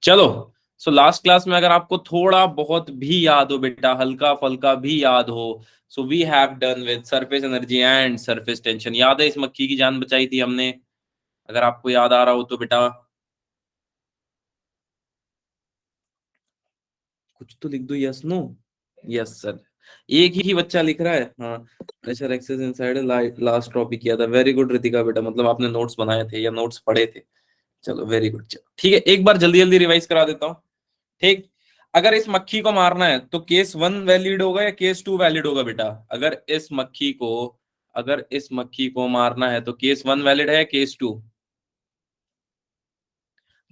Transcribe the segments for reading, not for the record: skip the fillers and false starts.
चलो, so last class में अगर आपको थोड़ा बहुत भी याद हो बेटा, हल्का फल्का भी याद हो, so we have done with surface energy and surface tension. याद है इस मक्खी की जान बचाई थी हमने? अगर आपको याद आ रहा हो तो बेटा कुछ तो लिख दो, यस नो। यस सर, एक ही बच्चा लिख रहा है। हाँ, pressure excess inside last topic किया था। वेरी गुड रितिका बेटा, मतलब आपने नोट्स बनाए थे या नोट्स पढ़े थे। चलो वेरी गुड। चलो ठीक है, एक बार जल्दी जल्दी रिवाइज करा देता हूँ। ठीक, अगर इस मक्खी को मारना है तो केस 1 वैलिड होगा या केस 2 वैलिड होगा बेटा? अगर इस मक्खी को मारना है तो केस 1 वैलिड है या केस 2?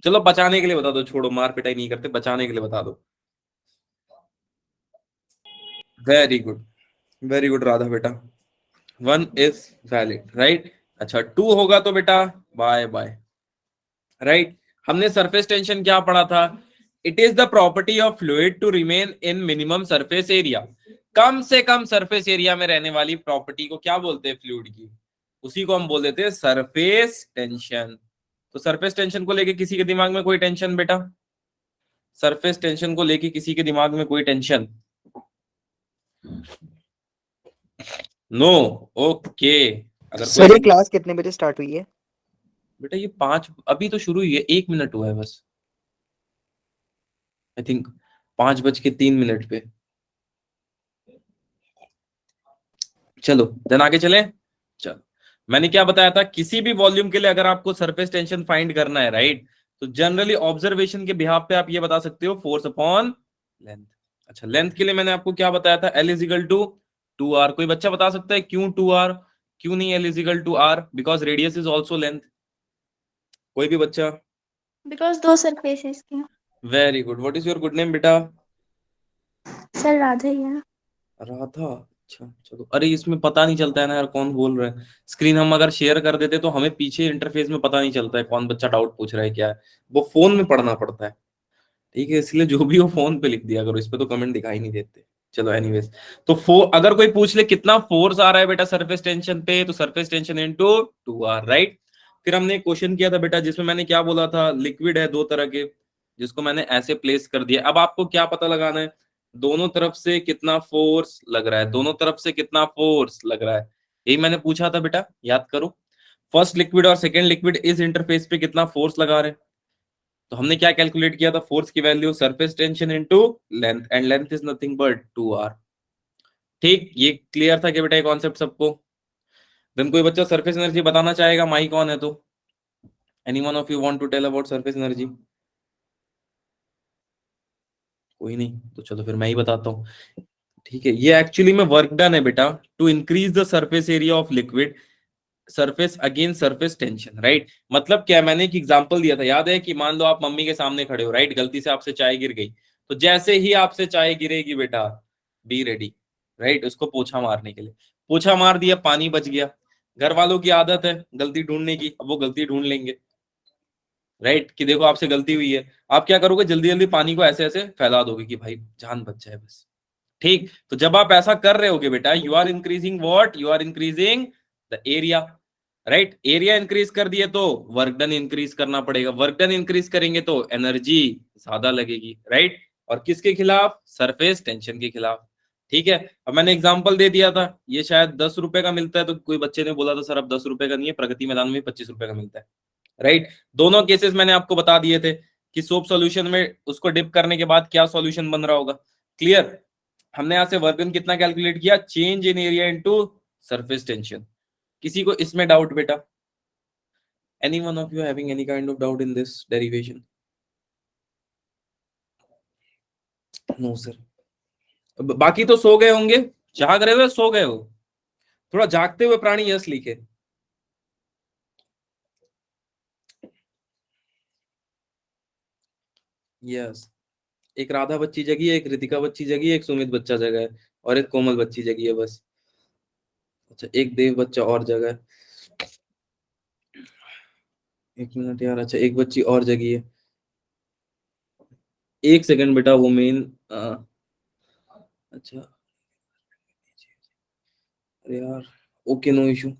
चलो बचाने के लिए बता दो, छोड़ो मार पिटाई नहीं करते, बचाने के लिए बता दो। Very good, very good Radha बेटा, 1 इज वैलिड, राइट। अच्छा 2 होगा तो बेटा बाय बाय, राइट। हमने सरफेस टेंशन क्या पढ़ा था? It is the property of fluid to remain in minimum surface area. कम से कम सरफेस एरिया में रहने वाली प्रॉपर्टी को क्या बोलते हैं फ्लूइड की? उसी को हम बोल देते हैं सरफेस टेंशन। तो सरफेस टेंशन को लेके किसी के दिमाग में कोई टेंशन बेटा? सरफेस टेंशन को लेके किसी के दिमाग में कोई टेंशन? No, okay. अगर कोई सर ये क्लास कितने बजे स्टार्ट हुई है? बेटा ये 5 अभी तो शुरू हुई है, 1 मिनट हुआ है बस, आई थिंक 5:03 पे। चलो देन आगे चले। चलो, मैंने क्या बताया था, किसी भी वॉल्यूम के लिए अगर आपको सरफेस टेंशन फाइंड करना है, राइट, तो जनरली ऑब्जर्वेशन के बिहाफ पे आप ये बता सकते हो फोर्स अपॉन लेंथ। अच्छा लेंथ के लिए मैंने आपको क्या बताया था, L is equal to 2r। कोई बच्चा बता सकता है क्यों 2r? क्यों नहीं L is equal to r? Because radius is also length. कोई भी बच्चा? बिकॉज दो सरफेसेस के। Very good. What is your good name बेटा? सर राधा ही है। राधा। अच्छा चलो, अरे इसमें पता नहीं चलता है ना यार कौन बोल रहा है। स्क्रीन हम अगर शेयर कर देते तो हमें पीछे इंटरफेस में पता नहीं चलता है कौन बच्चा डाउट पूछ रहा है क्या है। वो फोन में पढ़ना पड़ता है, ठीक है, इसलिए जो भी हो फोन पे लिख दिया करो, इस पे तो कमेंट दिखाई नहीं देते। चलो एनीवेज, तो अगर कोई पूछ ले कितना फोर्स आ रहा है बेटा सरफेस टेंशन पे, तो surface tension into 2r, right. फिर हमने एक क्वेश्चन किया था बेटा जिसमें मैंने क्या बोला था, लिक्विड है दो तरह के, जिसको मैंने ऐसे प्लेस कर दिया। अब आपको क्या पता लगाना है, दोनों तरफ से कितना फोर्स लग रहा है, दोनों तरफ से कितना फोर्स लग रहा है, यही मैंने पूछा था बेटा, याद करो। फर्स्ट लिक्विड और सेकेंड लिक्विड इस इंटरफेस पे कितना फोर्स लगा रहे हैं, तो हमने क्या कैलकुलेट किया था, फोर्स की value surface tension into length, and length is nothing but 2r। ठीक, ये क्लियर था कि बेटा ये कॉन्सेप्ट सबको? देन कोई बच्चा सरफेस एनर्जी बताना चाहेगा, माइक ऑन है तो। Any one of you want to tell about surface energy? कोई नहीं, तो चलो फिर मैं ही बताता हूँ। ठीक है, ये एक्चुअली में वर्क डन है बेटा to increase the surface area of liquid surface against surface tension, right. मतलब क्या, मैंने एक एग्जांपल दिया था, याद है कि मान लो आप मम्मी के सामने खड़े हो, राइट, गलती से आपसे चाय गिर गई, तो जैसे ही आपसे चाय गिरेगी बेटा, बी रेडी, राइट, उसको पोछा मारने के लिए। पोछा मार दिया, पानी बच गया। घर वालों की आदत है गलती ढूंढने की, अब वो गलती ढूंढ लेंगे, राइट, कि देखो आपसे गलती हुई है। आप क्या करोगे, जल्दी जल्दी पानी को ऐसे ऐसे फैला दोगे कि भाई जान बच जाए बस। ठीक, तो जब आप ऐसा कर रहे होगे बेटा, you are increasing what, you are increasing the area, right. Area increase कर दिए तो वर्क डन इंक्रीज करना पड़ेगा, वर्क डन इंक्रीज करेंगे तो एनर्जी ज्यादा लगेगी, राइट। और किसके खिलाफ, सरफेस टेंशन के खिलाफ। ठीक है, अब मैंने एग्जांपल दे दिया था, ये शायद 10 रुपए का मिलता है, तो कोई बच्चे ने बोला था सर अब 10 रुपए का नहीं है, प्रगति मैदान में 25 रुपए का मिलता है, राइट। दोनों केसेस मैंने आपको बता दिए थे कि सोप सॉल्यूशन में उसको डिप करने के बाद क्या सॉल्यूशन बन रहा होगा। क्लियर? हमने यहां से वर्क डन कितना कैलकुलेट किया, change in area into surface tension. किसी को इसमें डाउट बेटा? Any one of you having any kind of doubt in this derivation? No sir. बाकी तो सो गए होंगे, जाग रहे हो सो गए हो? थोड़ा जागते हुए प्राणी यस लिखे। यस, एक राधा बच्ची जगी है, एक रितिका बच्ची जगी है, एक सुमित बच्चा जगा है, और एक कोमल बच्ची जगी है बस। अच्छा एक देव बच्चा और जगा है, 1 मिनट यार। अच्छा एक बच्ची और जगी है, 1 सेकंड बेटा, वो मेन अच्छा, अरे यार, ओके नो इशू।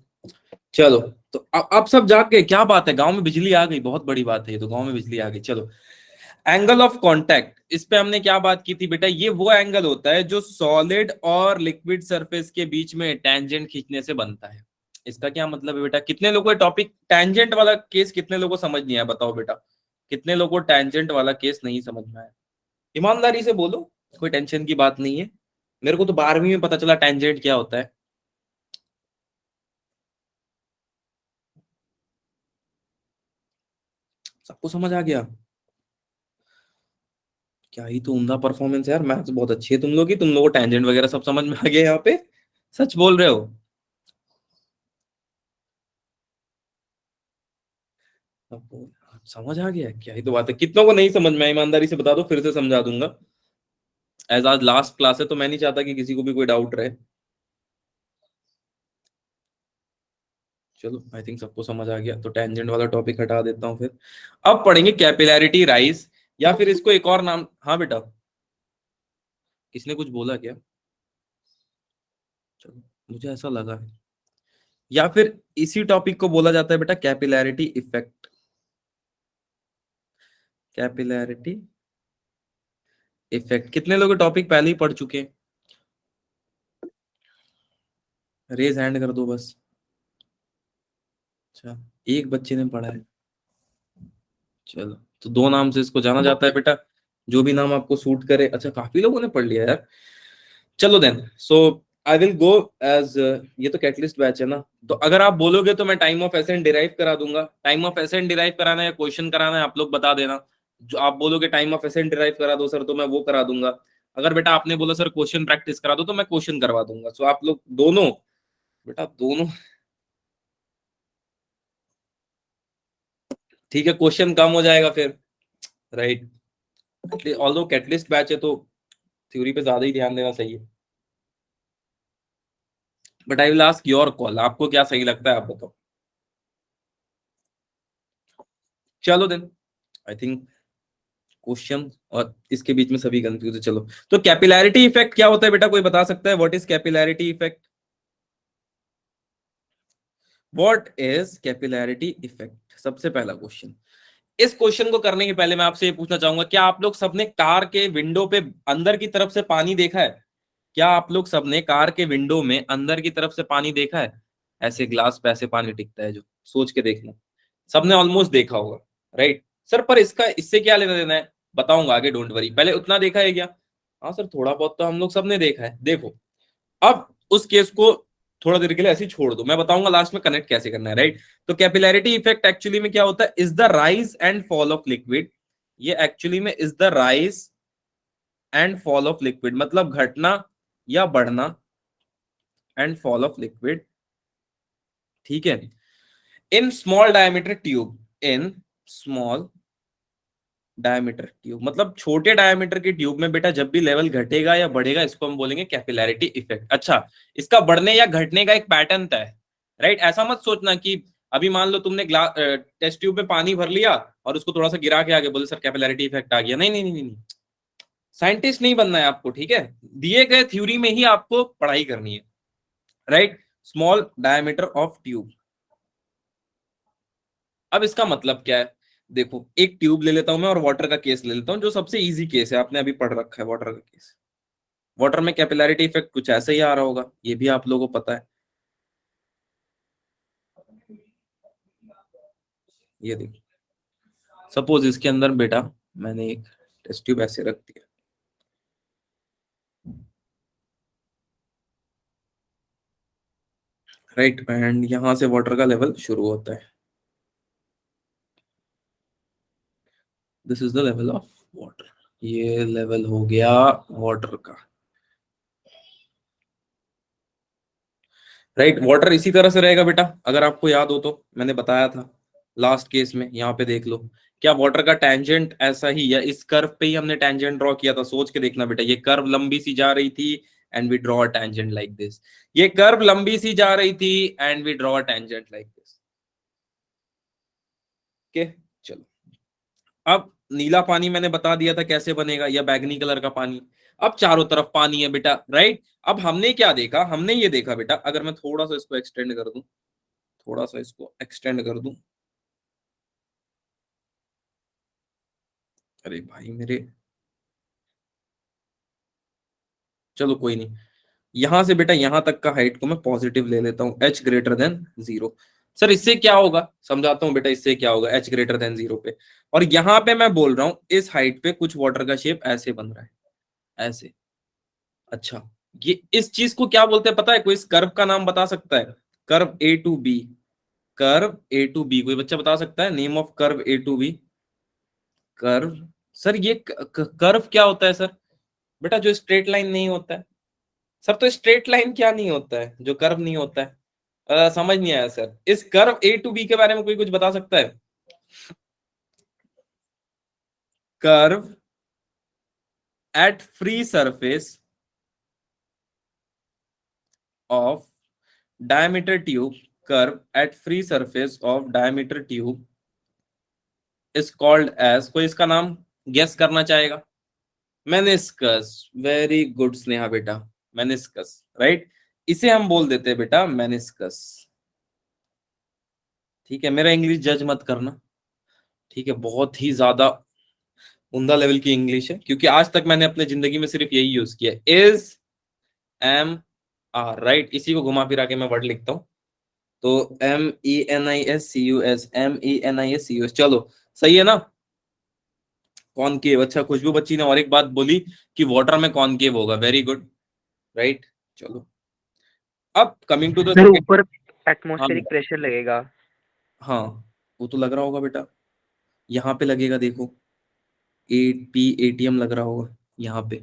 चलो, तो अब सब जाग गए, क्या बात है, गांव में बिजली आ गई, बहुत बड़ी बात है ये तो, गांव में बिजली आ गई। चलो एंगल ऑफ कांटेक्ट, इस पे हमने क्या बात की थी बेटा, ये वो एंगल होता है जो सॉलिड और लिक्विड सरफेस के बीच में टेंजेंट खींचने से बनता है। इसका क्या मतलब है बेटा, कितने लोगों को टॉपिक टेंजेंट वाला केस कितने लोगों को समझ नहीं आया, बताओ बेटा, कितने लोगों को टेंजेंट वाला केस नहीं समझ में आया? ईमानदारी से बोलो, कोई टेंशन की बात नहीं है, मेरे को तो 12वीं में पता चला टेंजेंट क्या होता है। सबको समझ आ गया? क्या ही तो उम्दा परफॉर्मेंस है यार, मैथ्स बहुत अच्छी है तुम लोग की, तुम लोगों को टेंजेंट वगैरह सब समझ में आ गया यहाँ पे, सच बोल रहे हो? अब समझ आ गया, क्या ही तो बात है, कितनों को नहीं समझ में आया ईमानदारी से बता दो, फिर से समझा दूंगा। एज आज लास्ट क्लास है तो मैं नहीं चाहता कि किसी को भी कोई डाउट रहे। चलो आई थिंक सबको समझ आ गया, तो टेंजेंट वाला टॉपिक हटा देता हूँ फिर। अब पढ़ेंगे कैपिलैरिटी राइज, या फिर इसको एक और नाम, हाँ बेटा किसने कुछ बोला क्या? चलो मुझे ऐसा लगा है, या फिर इसी टॉपिक को बोला जाता है बेटा कैपिलैरिटी इफेक्ट। कैपिलैरिटी इफेक्ट, कितने लोग टॉपिक पहले ही पढ़ चुके हैं? रेज हैंड कर दो बस। अच्छा, एक बच्चे ने पढ़ा है, चलो तो दो नाम से इसको जाना जाता है बेटा, जो भी नाम आपको सूट करे। अच्छा काफी लोगों ने पढ़ लिया यार, चलो then so I will go as, ये तो कैटलिस्ट बैच है ना, तो अगर आप बोलोगे तो मैं टाइम ऑफ एसेंट डिराइव करा दूंगा। टाइम ऑफ एसेंट डिराइव कराना है या क्वेश्चन कराना है, आप लोग बता देना। जो आप बोलोगे टाइम ऑफ एसेंट डिराइव करा दो सर, तो मैं वो करा दूंगा। अगर बेटा आपने बोला सर क्वेश्चन प्रैक्टिस करा दो, तो मैं क्वेश्चन करवा दूंगा। सो आप लोग दोनों, बेटा दोनों, ठीक है, क्वेश्चन कम हो जाएगा फिर, राइट? ऑल्दो कैटलिस्ट बैच है तो थ्योरी पे ज्यादा ही ध्यान देना सही है, but I will ask your call, आपको क्या सही लगता है आप बताओ। चलो देन आई थिंक क्वेश्चन और इसके बीच में सभी कंफ्यूज है। चलो तो कैपिलैरिटी इफेक्ट क्या होता है बेटा, कोई बता सकता है? What is capillarity effect? What is capillarity effect, सबसे पहला क्वेश्चन। इस क्वेश्चन को करने के पहले मैं आपसे ये पूछना चाहूंगा, क्या आप लोग सबने कार के विंडो पे अंदर की तरफ से पानी देखा है? क्या आप लोग सबने कार के विंडो में अंदर की तरफ से पानी देखा है? ऐसे ग्लास पे ऐसे पानी टिकता है जो, सोच के देखना, सबने ऑलमोस्ट देखा होगा, राइट? सर पर इसका इससे क्या लेना देना है, बताऊंगा आगे, डोंट वरी। पहले उतना देखा है क्या? हाँ सर थोड़ा बहुत तो हम लोग सबने देखा है। देखो अब उस केस को थोड़ा देर के लिए ऐसे ही छोड़ दो, मैं बताऊंगा लास्ट में कनेक्ट कैसे करना है, राइट? तो कैपिलैरिटी इफेक्ट एक्चुअली में क्या होता है, is the rise and fall of liquid. ये एक्चुअली में is the rise and fall of liquid, मतलब घटना या बढ़ना, एंड फॉल ऑफ लिक्विड, ठीक है, in small diameter tube, in small diameter tube, मतलब छोटे डायमीटर की ट्यूब में बेटा जब भी लेवल घटेगा या बढ़ेगा, इसको हम बोलेंगे कैपिलैरिटी इफेक्ट। अच्छा, इसका बढ़ने या घटने का एक पैटर्न तय है, राइट? ऐसा मत सोचना कि अभी मान लो तुमने ग्लास टेस्ट ट्यूब में पानी भर लिया और उसको थोड़ा सा गिरा के आगे बोले सर कैपिलैरिटी इफेक्ट आ गया। नहीं नहीं नहीं नहीं, साइंटिस्ट नहीं बनना है आपको, ठीक है? दिए गए थ्योरी में ही आपको पढ़ाई करनी है, right? Small diameter of tube, अब इसका मतलब क्या है? देखो एक ट्यूब ले लेता हूं मैं और वाटर का केस ले लेता हूं, जो सबसे इजी केस है, आपने अभी पढ़ रखा है वाटर का केस। वाटर में कैपिलैरिटी इफेक्ट कुछ ऐसे ही आ रहा होगा, ये भी आप लोगों को पता है। ये देखो, सपोज इसके अंदर बेटा मैंने एक टेस्ट ट्यूब ऐसे रख दिया, राइट? एंड यहां से वाटर का लेवल शुरू होता है, this is the level of water, ये लेवल हो गया वाटर का, राइट? वाटर इसी तरह से रहेगा बेटा, अगर आपको याद हो तो मैंने बताया था लास्ट केस में, यहाँ पे देख लो, क्या वाटर का टेंजेंट ऐसा ही, या इस कर्व पे ही हमने टेंजेंट ड्रॉ किया था? सोच के देखना बेटा, ये कर्व लंबी सी जा रही थी and we draw a tangent like this, ये कर्व लंबी सी जा रही थी and we draw a tangent like this, okay? चलो अब नीला पानी मैंने बता दिया था कैसे बनेगा, या बैगनी कलर का पानी। अब चारों तरफ पानी है बेटा, राइट? अब हमने क्या देखा, हमने ये देखा बेटा, अगर मैं थोड़ा सा इसको एक्सटेंड कर दूं, थोड़ा सा इसको एक्सटेंड कर दूं, अरे भाई मेरे, चलो कोई नहीं, यहां से बेटा यहां तक का हाइट को मैं पॉजिटिव ले लेता हूं, h ग्रेटर देन 0। सर इससे क्या होगा, समझाता हूं बेटा, इससे क्या होगा h ग्रेटर देन 0 पे, और यहां पे मैं बोल रहा हूं इस हाइट पे कुछ वाटर का शेप ऐसे बन रहा है, ऐसे। अच्छा, ये इस चीज को क्या बोलते हैं पता है, कोई इस कर्व का नाम बता सकता है? Curve A to B, curve A to B, कोई बच्चा बता सकता है name of curve A to B? Curve, sir ये कर्व क्या होता है सर? बेटा जो स्ट्रेट लाइन नहीं होता है। सर तो स्ट्रेट लाइन क्या नहीं होता है जो कर्व नहीं होता है? समझ नहीं आया सर, इस कर्व ए टू बी के बारे में कोई कुछ बता सकता है? Curve at free surface of diameter tube, curve at free surface of diameter tube is called as, कोई इसका नाम गेस करना चाहेगा? मेनिस्कस, वेरी गुड स्नेहा बेटा, मेनिस्कस, राइट। इसे हम बोल देते हैं बेटा मेनिस्कस। ठीक है, मेरा इंग्लिश जज मत करना, ठीक है, बहुत ही ज्यादा उमदा लेवल की इंग्लिश है, क्योंकि आज तक मैंने अपने जिंदगी में सिर्फ यही यूज किया, इज, एम, आर, राइट। इसी को घुमा फिरा के मैं वर्ड लिखता हूँ, तो MENISCUS, MENISCUS, चलो सही है ना? कॉनकेव, अच्छा खुशबू बच्ची ने और एक बात बोली कि वाटर में कॉनकेव होगा, वेरी गुड, राइट। चलो अब coming to the sir second. ऊपर हाँ एटमॉस्फेरिक प्रेशर लगेगा। हाँ, वो तो लग रहा होगा बेटा, यहाँ पे लगेगा देखो, ATM लग रहा होगा यहाँ पे,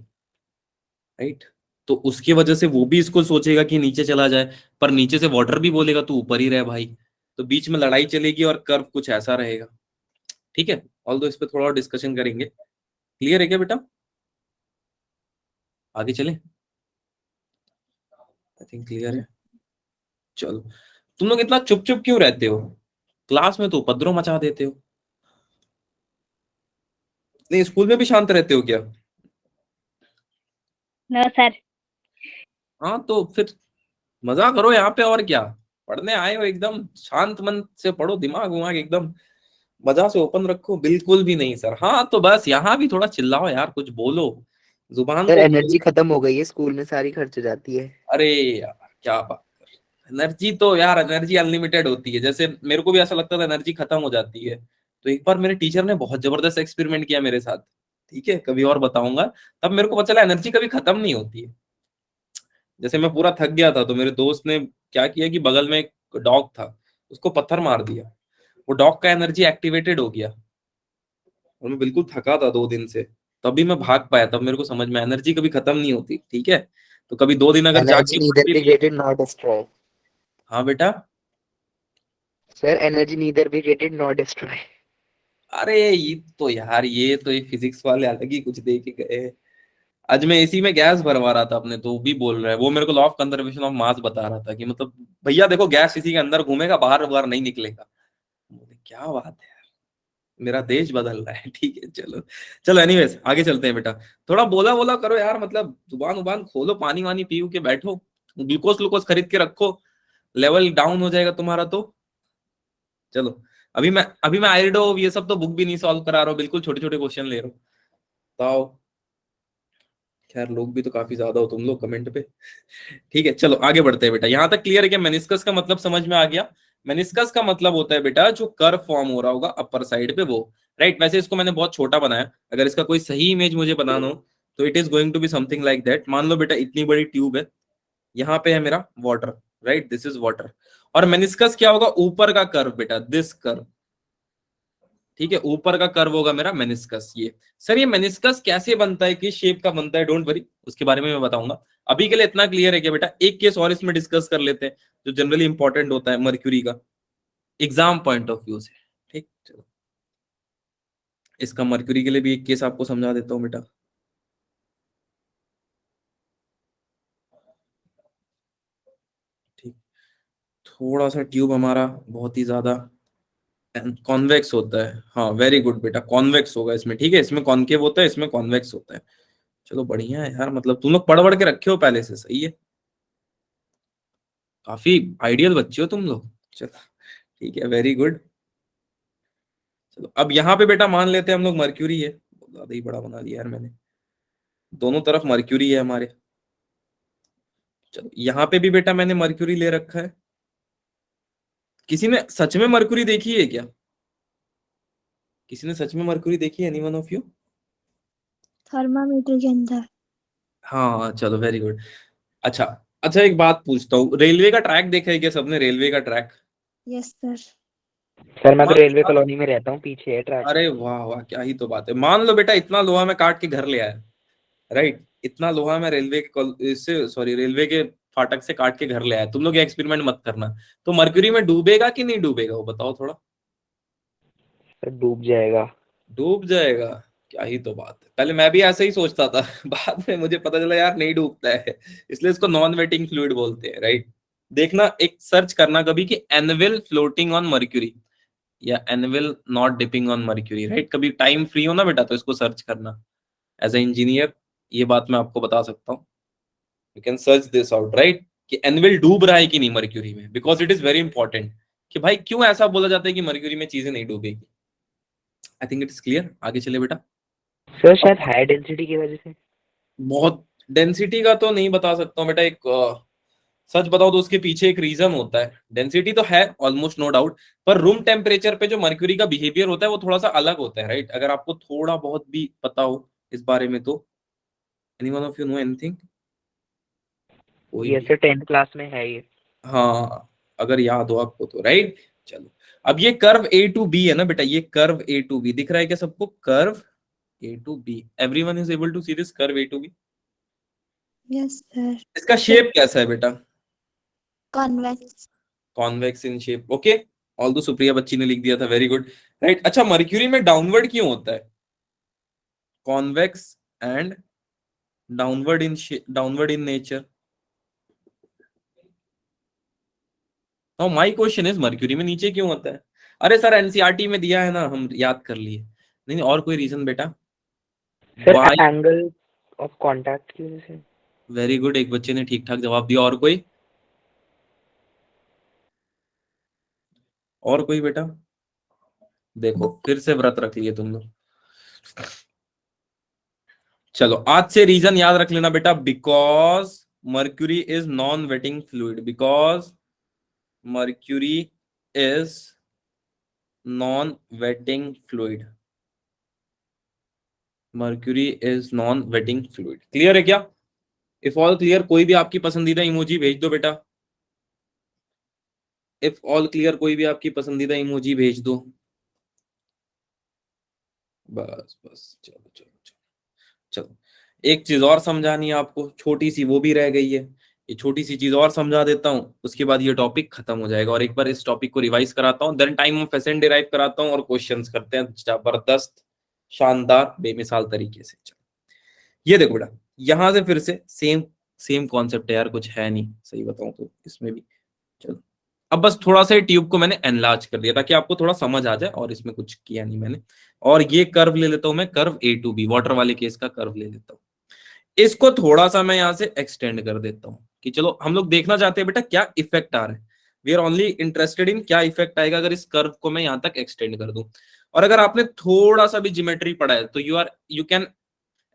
राइट। तो उसकी वजह से वो भी इसको सोचेगा कि नीचे चला जाए, पर नीचे से वाटर भी बोलेगा तू ऊपर ही रह भाई, तो बीच में लड़ाई चलेगी और कर्व कुछ ऐसा रहेगा। ठीक है, ऑल दो इस पे थोड़ा और डिस्कशन करेंगे। क्लियर है क्या बेटा? आगे चलें? आई थिंक क्लियर है। चलो, तुम लोग इतना चुप चुप क्यों रहते हो? क्लास में तो उपद्रव मचा देते हो। नहीं, स्कूल में भी शांत रहते हो क्या? No sir. हाँ तो फिर मजा करो यहाँ पे, और क्या, पढ़ने आए हो एकदम शांत मन से पढ़ो, दिमाग उमाग एकदम मजा से ओपन रखो। बिल्कुल भी नहीं सर, हाँ तो बस यहाँ भी थोड़ा चिल्लाओ यार, कुछ बोलो, जुबान सर को। एनर्जी खत्म हो गई है, स्कूल में सारी खर्च हो जाती है। अरे यार क्या बात, एनर्जी तो यार, एनर्जी अनलिमिटेड होती है, जैसे मेरे को भी ऐसा लगता था एनर्जी खत्म हो जाती है, तो एक बार मेरे टीचर ने बहुत जबरदस्त एक्सपेरिमेंट किया मेरे साथ, ठीक है, कभी और बताऊंगा। तब मेरे को पता चला एनर्जी कभी खत्म नहीं होती है। जैसे मैं पूरा थक गया था, तो मेरे दोस्त ने क्या किया कि बगल में एक डॉग था, उसको पत्थर मार दिया, वो डॉग का एनर्जी एक्टिवेटेड हो गया, और मैं बिल्कुल थका था 2 दिन से, तभी मैं भाग पाया, तब मेरे को समझ में एनर्जी कभी खत्म नहीं होती, ठीक है। तो कभी 2 दिन अगर एनर्जी जाके neither be created not destroy। हाँ बेटा, sir energy neither be created not destroy। अरे ये तो यार, ये तो ये फिजिक्स वाले अलग ही कुछ दे के गए। आज मैं इसी में गैस भरवा रहा था अपने, तो वो भी बोल रहा है, वो मेरे को law of conservation of mass बता रहा था कि मतलब भैया देखो गैस इसी के अंदर घूमेगा, बाहर बाहर नहीं निकलेगा। बोले क्या बात है यार, मेरा देश बदल रहा है। ठीक है चलो, चलो एनीवेज आगे चलते हैं बेटा। थोड़ा बोला बोला करो यार, मतलब जुबान उबान खोलो, पानी वानी पीऊ के बैठो, ग्लूकोज ग्लूकोज खरीद के रखो, लेवल डाउन हो जाएगा तुम्हारा तो। चलो, अभी मैं आयरडो ये सब तो बुक भी नहीं सॉल्व करा रहा हूँ, बिल्कुल छोटे छोटे क्वेश्चन ले रहा हूँ। बताओ, खैर लोग भी तो काफी ज्यादा हो तुम लोग कमेंट पे। ठीक है चलो आगे बढ़ते हैं बेटा, यहां तक क्लियर है क्या? मेनिस्कस का मतलब समझ में आ गया? मेनिस्कस का मतलब होता है बेटा जो कर्व फॉर्म हो रहा होगा अपर साइड पे वो, राइट। वैसे इसको मैंने बहुत छोटा बनाया, अगर इसका कोई सही इमेज मुझे बनाना हो तो it is going to be something like that. मान लो बेटा इतनी बड़ी ट्यूब है, यहाँ पे है मेरा water, right, this is water, और मेनिस्कस क्या होगा? ऊपर का कर्व बेटा, दिस कर्व, ठीक है, ऊपर का कर्व होगा मेरा मेनिस्कस। ये सर, ये मेनिस्कस कैसे बनता है, किस शेप का बनता है, डोंट वरी, उसके बारे में मैं बताऊंगा। अभी के लिए इतना क्लियर है क्या बेटा? एक केस और इसमें डिस्कस कर लेते हैं जो जनरली इंपॉर्टेंट होता है मर्क्यूरी का, एग्जाम पॉइंट ऑफ व्यू से। ठीक, चलो इसका मर्क्यूरी के लिए भी एक केस आपको समझा देता हूँ बेटा। ठीक, थोड़ा सा ट्यूब हमारा बहुत ही ज्यादा कॉन्वेक्स होता है, हाँ वेरी गुड बेटा, कॉन्वेक्स होगा इसमें, ठीक है, इसमें कॉन्केव होता है, इसमें कॉन्वेक्स होता है। चलो बढ़िया है यार, मतलब तुम लोग पढ़ वढ़ के रखे हो पहले से, सही है, काफी आइडियल बच्चे हो तुम लोग। चलो ठीक है, वेरी गुड। चलो अब यहाँ पे बेटा मान लेते हैं हम लोग मर्क्यूरी है, ज्यादा ही बड़ा बना दिया यार मैंने, दोनों तरफ मर्क्यूरी है हमारे। चलो यहाँ पे भी बेटा मैंने मर्क्यूरी ले रखा है। किसी ने सच में मर्क्यूरी देखी है क्या? किसी ने सच में मर्क्यूरी देखी है? Anyone of you? थर्मामीटर के अंदर। हाँ चलो वेरी गुड। अच्छा अच्छा, एक बात पूछता हूँ, रेलवे का ट्रैक देखा है क्या सबने? रेलवे का ट्रैक। Yes sir. सर मैं तो मान रेलवे कॉलोनी में रहता हूँ, पीछे है ट्रैक। अरे वाह वाह, क्या ही तो बात है। मान लो बेटा इतना लोहा मैं काट के घर ले आया, राइट, इतना लोहा मैं इससे सॉरी रेलवे के फाटक से काट के घर ले आया। तुम लोग एक्सपेरिमेंट मत करना। तो मर्क्यूरी में डूबेगा कि नहीं डूबेगा वो बताओ थोड़ा। सर डूब जाएगा। डूब जाएगा? क्या ही तो बात है, पहले मैं भी ऐसे ही सोचता था बाद में मुझे पता चला यार नहीं डूबता है, इसलिए इसको नॉन वेटिंग फ्लूइड बोलते हैं, राइट। देखना, एक सर्च करना कभी कि एनविल फ्लोटिंग ऑन मर्क्यूरी या anvil not dipping on mercury, right. कभी टाइम फ्री हो ना बेटा तो इसको सर्च करना। एज ए इंजीनियर ये बात मैं आपको बता सकता हूँ, you can search this out, right, कि एनविल डूब रहा है कि नहीं मर्क्यूरी में, because it is very important कि भाई क्यों ऐसा बोला जाता है कि मर्क्यूरी में चीजें नहीं डूबेगी। I think it is clear. आगे चले बेटा। सर शायद हाई डेंसिटी की वजह से। बहुत डेंसिटी का तो नहीं बता सकता हूँ बेटा, एक सच बताओ तो उसके पीछे एक रीजन होता है। डेंसिटी तो है ऑलमोस्ट नो डाउट, पर रूम टेम्परेचर पे जो मर्क्यूरी का बिहेवियर होता है वो थोड़ा सा अलग होता है, राइट। अगर आपको थोड़ा बहुत भी पता हो इस बारे में तो, anyone of you know anything? कोई ये भी? सर 10th क्लास में है ये। हाँ अगर याद हो आपको तो, राइट। चलो अब ये कर्व ए टू बी है ना बेटा, ये कर्व ए टू बी दिख रहा है क्या सबको? Curve A to B, everyone is able to see this curve A to B? Yes sir. इसका शेप कैसा है बेटा? Convex. Convex in shape, okay. All दो सुप्रिया बच्ची ने लिख दिया था, वेरी गुड, राइट। अच्छा मर्क्यूरी में डाउनवर्ड क्यों होता है? Convex and downward in nature. Now my question is mercury में नीचे क्यों होता है? अरे सर एनसीईआरटी में दिया है ना, हम याद कर लिए। नहीं और कोई रीजन बेटा? Sir why? Angle of contact की वजह से। वेरी गुड, एक बच्चे ने ठीक ठाक जवाब दिया। और कोई? और कोई बेटा? देखो फिर से व्रत रख लिए तुम लोग। चलो आज से रीजन याद रख लेना बेटा, because mercury is non waiting fluid, because mercury is non waiting fluid, mercury is non waiting fluid. Clear है क्या? इफ ऑल क्लियर, कोई भी आपकी पसंदीदा इमोजी भेज दो बेटा। इफ ऑल क्लियर, कोई भी आपकी पसंदीदा इमोजी भेज दो। बस बस, चलो चलो चलो चलो। एक चीज और समझानी है आपको, छोटी सी, वो भी रह गई है। ये छोटी सी चीज और समझा देता हूँ, उसके बाद ये टॉपिक खत्म हो जाएगा। और एक बार इस टॉपिक को रिवाइज कराता हूँ, then time of ascent derive कराता हूँ और क्वेश्चंस करते हैं जबरदस्त शानदार बेमिसाल तरीके से। चलो ये देखो बेटा, यहां से फिर से सेम सेम कॉन्सेप्ट है यार, कुछ है नहीं सही बताऊं तो इसमें भी। चलो अब बस थोड़ा सा ट्यूब को मैंने एनलार्ज कर दिया ताकि आपको थोड़ा समझ आ जाए, और इसमें कुछ किया नहीं मैंने। और ये कर्व ले लेता हूं मैं, curve A to B, water वाले केस का कर्व ले लेता हूं। इसको थोड़ा सा मैं यहां से एक्सटेंड कर देता हूं कि चलो हम लोग देखना चाहते हैं बेटा क्या इफेक्ट आ रहा है। We are only interested in क्या इफेक्ट आएगा अगर इस कर्व को मैं यहां तक एक्सटेंड कर दूं। और अगर आपने थोड़ा सा भी ज्योमेट्री पढ़ा है तो यू कैन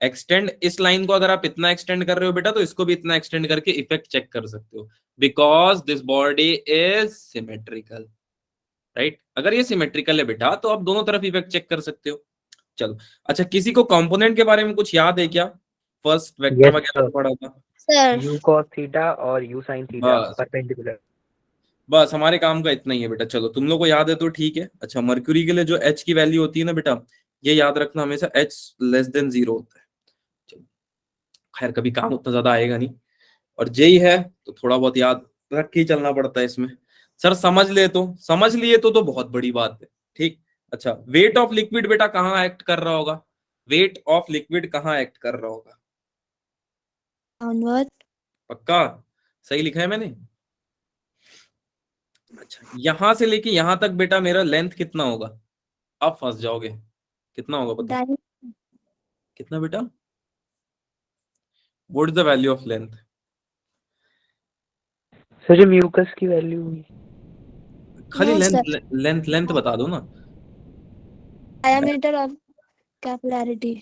एक्सटेंड इस लाइन को। अगर आप इतना एक्सटेंड कर रहे हो बेटा तो इसको भी इतना एक्सटेंड करके इफेक्ट चेक कर सकते हो, because this body is symmetrical, right. अगर ये सिमेट्रिकल है बेटा तो आप दोनों तरफ इफेक्ट चेक कर सकते हो। चलो अच्छा, किसी को कंपोनेंट के बारे में कुछ याद है क्या? फर्स्ट वेक्टर यस वगैरह सर, तो पढ़ा था। सर यू कॉस थीटा और यू साइन थीटा बस परपेंडिकुलर। बस हमारे काम का इतना ही है बेटा। चलो तुम लोग को याद है तो ठीक है। अच्छा मर्क्यूरी के लिए जो एच की वैल्यू होती है ना बेटा, ये याद रखना हमेशा एच लेस देन 0 होता है। चलो खैर कभी काम उतना ज्यादा आएगा नहीं, और जेई है तो थोड़ा बहुत याद रख के ही चलना पड़ता है इसमें। सर समझ लिए तो बहुत बड़ी बात है, ठीक। अच्छा वेट ऑफ लिक्विड बेटा कहाँ एक्ट कर रहा होगा? वेट ऑफ लिक्विड कहाँ एक्ट कर रहा होगा? डाउनवर्ड। पक्का सही लिखा है मैंने? अच्छा यहां से लेके यहां तक बेटा मेरा लेंथ कितना होगा? आप फंस जाओगे। कितना होगा बताओ? डाइन। कितना बेटा? What is the value of length? Sir जो म्यूकस की वैल्यू हुई। खाली no length sir. Length length बता दो ना। Diameter of capillarity.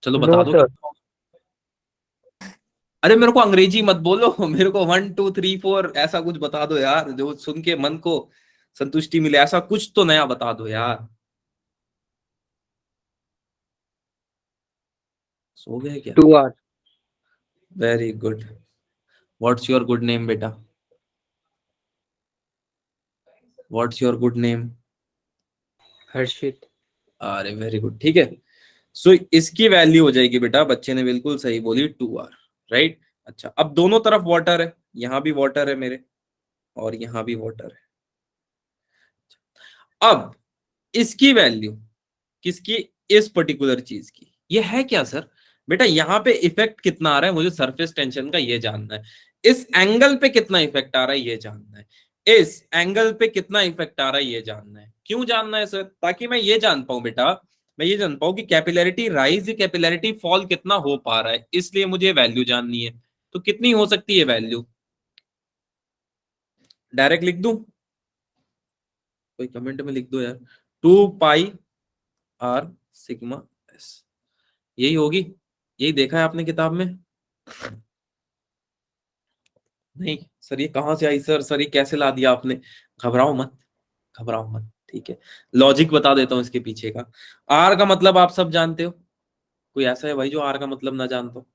चलो नो बता दो। सर। अरे मेरे को अंग्रेजी मत बोलो, मेरे को 1 2 3 4 ऐसा कुछ बता दो यार, जो सुन के मन को संतुष्टि मिले, ऐसा कुछ तो नया बता दो यार। सो गए क्या? 2 hours। Very good. What's your good name बेटा? What's your good name? Harshit. अरे वेरी गुड, ठीक है। सो इसकी वैल्यू हो जाएगी बेटा, बच्चे ने बिल्कुल सही बोली, 2R, राइट। अच्छा, अब दोनों तरफ वाटर है, यहां भी वाटर है मेरे, और यहां भी वाटर है। अब इसकी वैल्यू किसकी? इस पर्टिकुलर चीज की। ये है क्या सर? बेटा यहाँ पे इफेक्ट कितना आ रहा है मुझे सरफेस टेंशन का ये जानना है। इस एंगल पे कितना इफेक्ट आ रहा है ये जानना है। इस एंगल पे कितना इफेक्ट आ रहा है ये जानना है। क्यों जानना है सर? ताकि मैं ये जान पाऊं बेटा, मैं ये जान पाऊं कि कैपिलैरिटी राइज या कैपिलैरिटी फॉल कितना हो पा रहा है, इसलिए मुझे वैल्यू जाननी है। तो कितनी हो सकती है वैल्यू? डायरेक्ट लिख दूं? कोई कमेंट में लिख दो यार। 2πr सिग्मा एस, यही होगी? यही देखा है आपने किताब में? नहीं सर, ये कहां से आई सर? सर ये कैसे ला दिया आपने? घबराओ मत, घबराओ मत, ठीक है। लॉजिक बता देता हूं इसके पीछे का। आर का मतलब आप सब जानते हो। कोई ऐसा है भाई जो आर का मतलब ना जानता हो?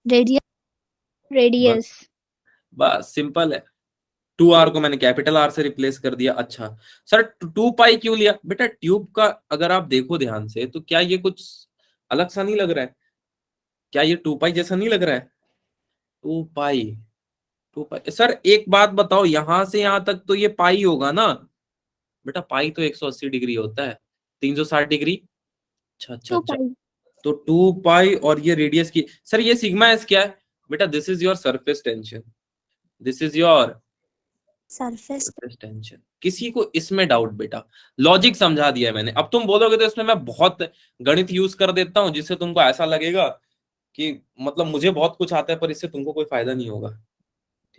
रेडियस। बस रेडियस। बस सिंपल है। 2R को मैंने कैपिटल आर से रिप्लेस कर दिया। अच्छा सर 2π क्यों लिया? बेटा ट्यूब का अगर आप देखो ध्यान से तो क्या ये कुछ अलग सा नहीं लग रहा है? क्या ये 2π जैसा नहीं लग रहा है? 2π, 2π सर एक बात बताओ, यहां से यहां तक तो ये पाई होगा ना? बेटा पाई तो 180 डिग्री होता है, 360 डिग्री। अच्छा अच्छा टू अच्छा। पाई। तो 2π और ये रेडियस की, सर ये सिग्मा एस क्या है? बेटा this is your surface tension, this is your surface. Surface tension. किसी को इसमें डाउट बेटा? लॉजिक समझा दिया है मैंने। अब तुम बोलोगे तो इसमें मैं बहुत गणित यूज कर देता हूं जिससे तुमको ऐसा लगेगा कि मतलब मुझे बहुत कुछ आता है, पर इससे तुमको कोई फायदा नहीं होगा।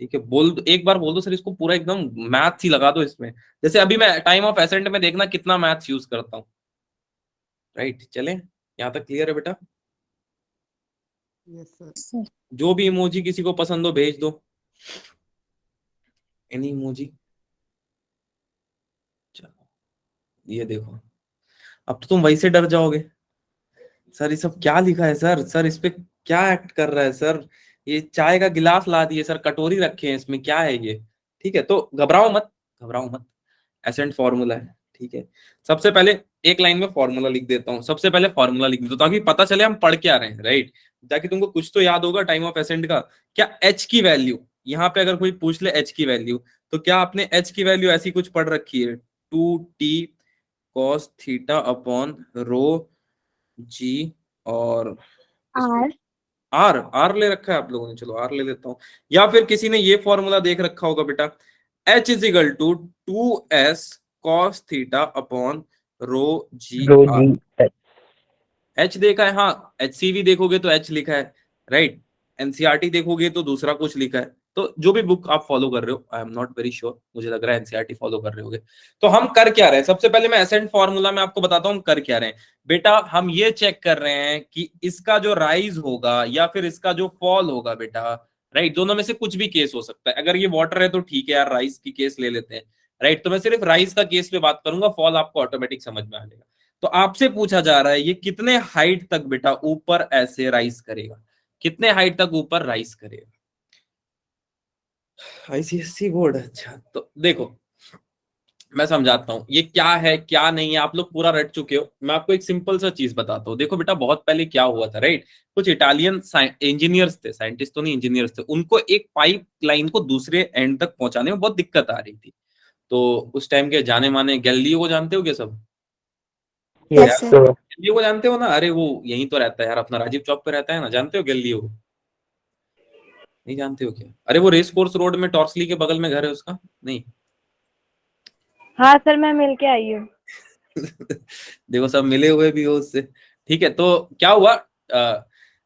ठीक है, बोल दो एक बार, बोल दो सर इसको पूरा एकदम मैथ्स ही लगा दो इसमें। जैसे अभी मैं टाइम ऑफ एसेंट में देखना कितना मैथ्स यूज करता हूँ। राइट, चले यहाँ तक क्लियर है बेटा? Yes sir. सर। जो भी इमोजी किसी को पसंद हो भेज दो, एनी इमोजी। चलो ये देखो, अब तो तुम वैसे डर जाओगे। सर ये सब क्या लिखा है सर? सर इस पे क्या एक्ट कर रहा है सर? ये चाय का गिलास ला दिए सर, कटोरी रखे हैं, इसमें क्या है ये? ठीक है, तो घबराओ मत, घबराओ मत। एसेंट फॉर्मूला है, ठीक है। सबसे पहले एक लाइन में फॉर्मूला लिख देता हूँ, सबसे पहले फॉर्मूला लिख देता हूँ ताकि पता चले हम पढ़ क्या रहे हैं, राइट। ताकि तुमको कुछ तो याद होगा टाइम ऑफ एसेंट का। क्या एच की वैल्यू, यहाँ पे अगर कोई पूछ ले एच की वैल्यू, तो क्या आपने एच की वैल्यू ऐसी कुछ पढ़ रखी है? 2t cos theta upon rho g, और इसको आर। आर, आर ले रखा है आप लोगों ने, चलो आर ले लेता हूं। या फिर किसी ने ये फॉर्मूला देख रखा होगा बेटा, H is equal to 2s cos theta upon rho G rho R. G. H देखा है? हाँ, एचसीवी देखोगे तो एच लिखा है, राइट। एनसीईआरटी देखोगे तो दूसरा कुछ लिखा है। तो जो भी बुक आप फॉलो कर रहे हो, I am not very sure, मुझे लग रहा है एनसीईआरटी फॉलो कर रहे होगे। तो हम कर क्या रहे हैं? सबसे पहले मैं एसेंट फॉर्मूला में आपको बताता हूँ हम कर क्या रहे हैं। बेटा हम ये चेक कर रहे हैं कि इसका जो राइज होगा या फिर इसका जो फॉल होगा बेटा, राइट, दोनों में से कुछ भी केस हो सकता है। अगर ये वाटर है तो ठीक है यार, राइज की केस ले लेते हैं, राइट। तो मैं सिर्फ राइज का केस पे बात करूंगा, फॉल आपको ऑटोमेटिक समझ में आ जाएगा। तो आपसे पूछा जा रहा है ये कितने हाइट तक बेटा ऊपर ऐसे राइज करेगा, कितने हाइट तक ऊपर राइज करेगा? आईसीएससी बोर्ड, अच्छा तो देखो मैं समझाता हूँ ये क्या है क्या नहीं है, आप लोग पूरा रट चुके हो। मैं आपको एक सिंपल सा चीज बताता हूँ। देखो बेटा बहुत पहले क्या हुआ था, राइट, कुछ इटालियन इंजीनियर्स थे, साइंटिस्ट तो नहीं इंजीनियर्स थे, उनको एक पाइप लाइन को दूसरे एंड तक पहुंचाने में बहुत दिक्कत आ रही थी। तो उस टाइम के जाने माने गैलीलियो को जानते हो क्या सब? Yes yes sir. Sir. Galileo को जानते हो ना? अरे वो यहीं तो रहता है यार, अपना राजीव चौक पे रहता है ना, जानते हो गैलीलियो को? नहीं जानते हो क्या? अरे वो रेस कोर्स रोड में टॉर्सली के बगल में घर है उसका, नहीं? हाँ सर, मैं मिल के आई हूँ। देखो सब मिले हुए भी हो उससे। ठीक है, तो क्या हुआ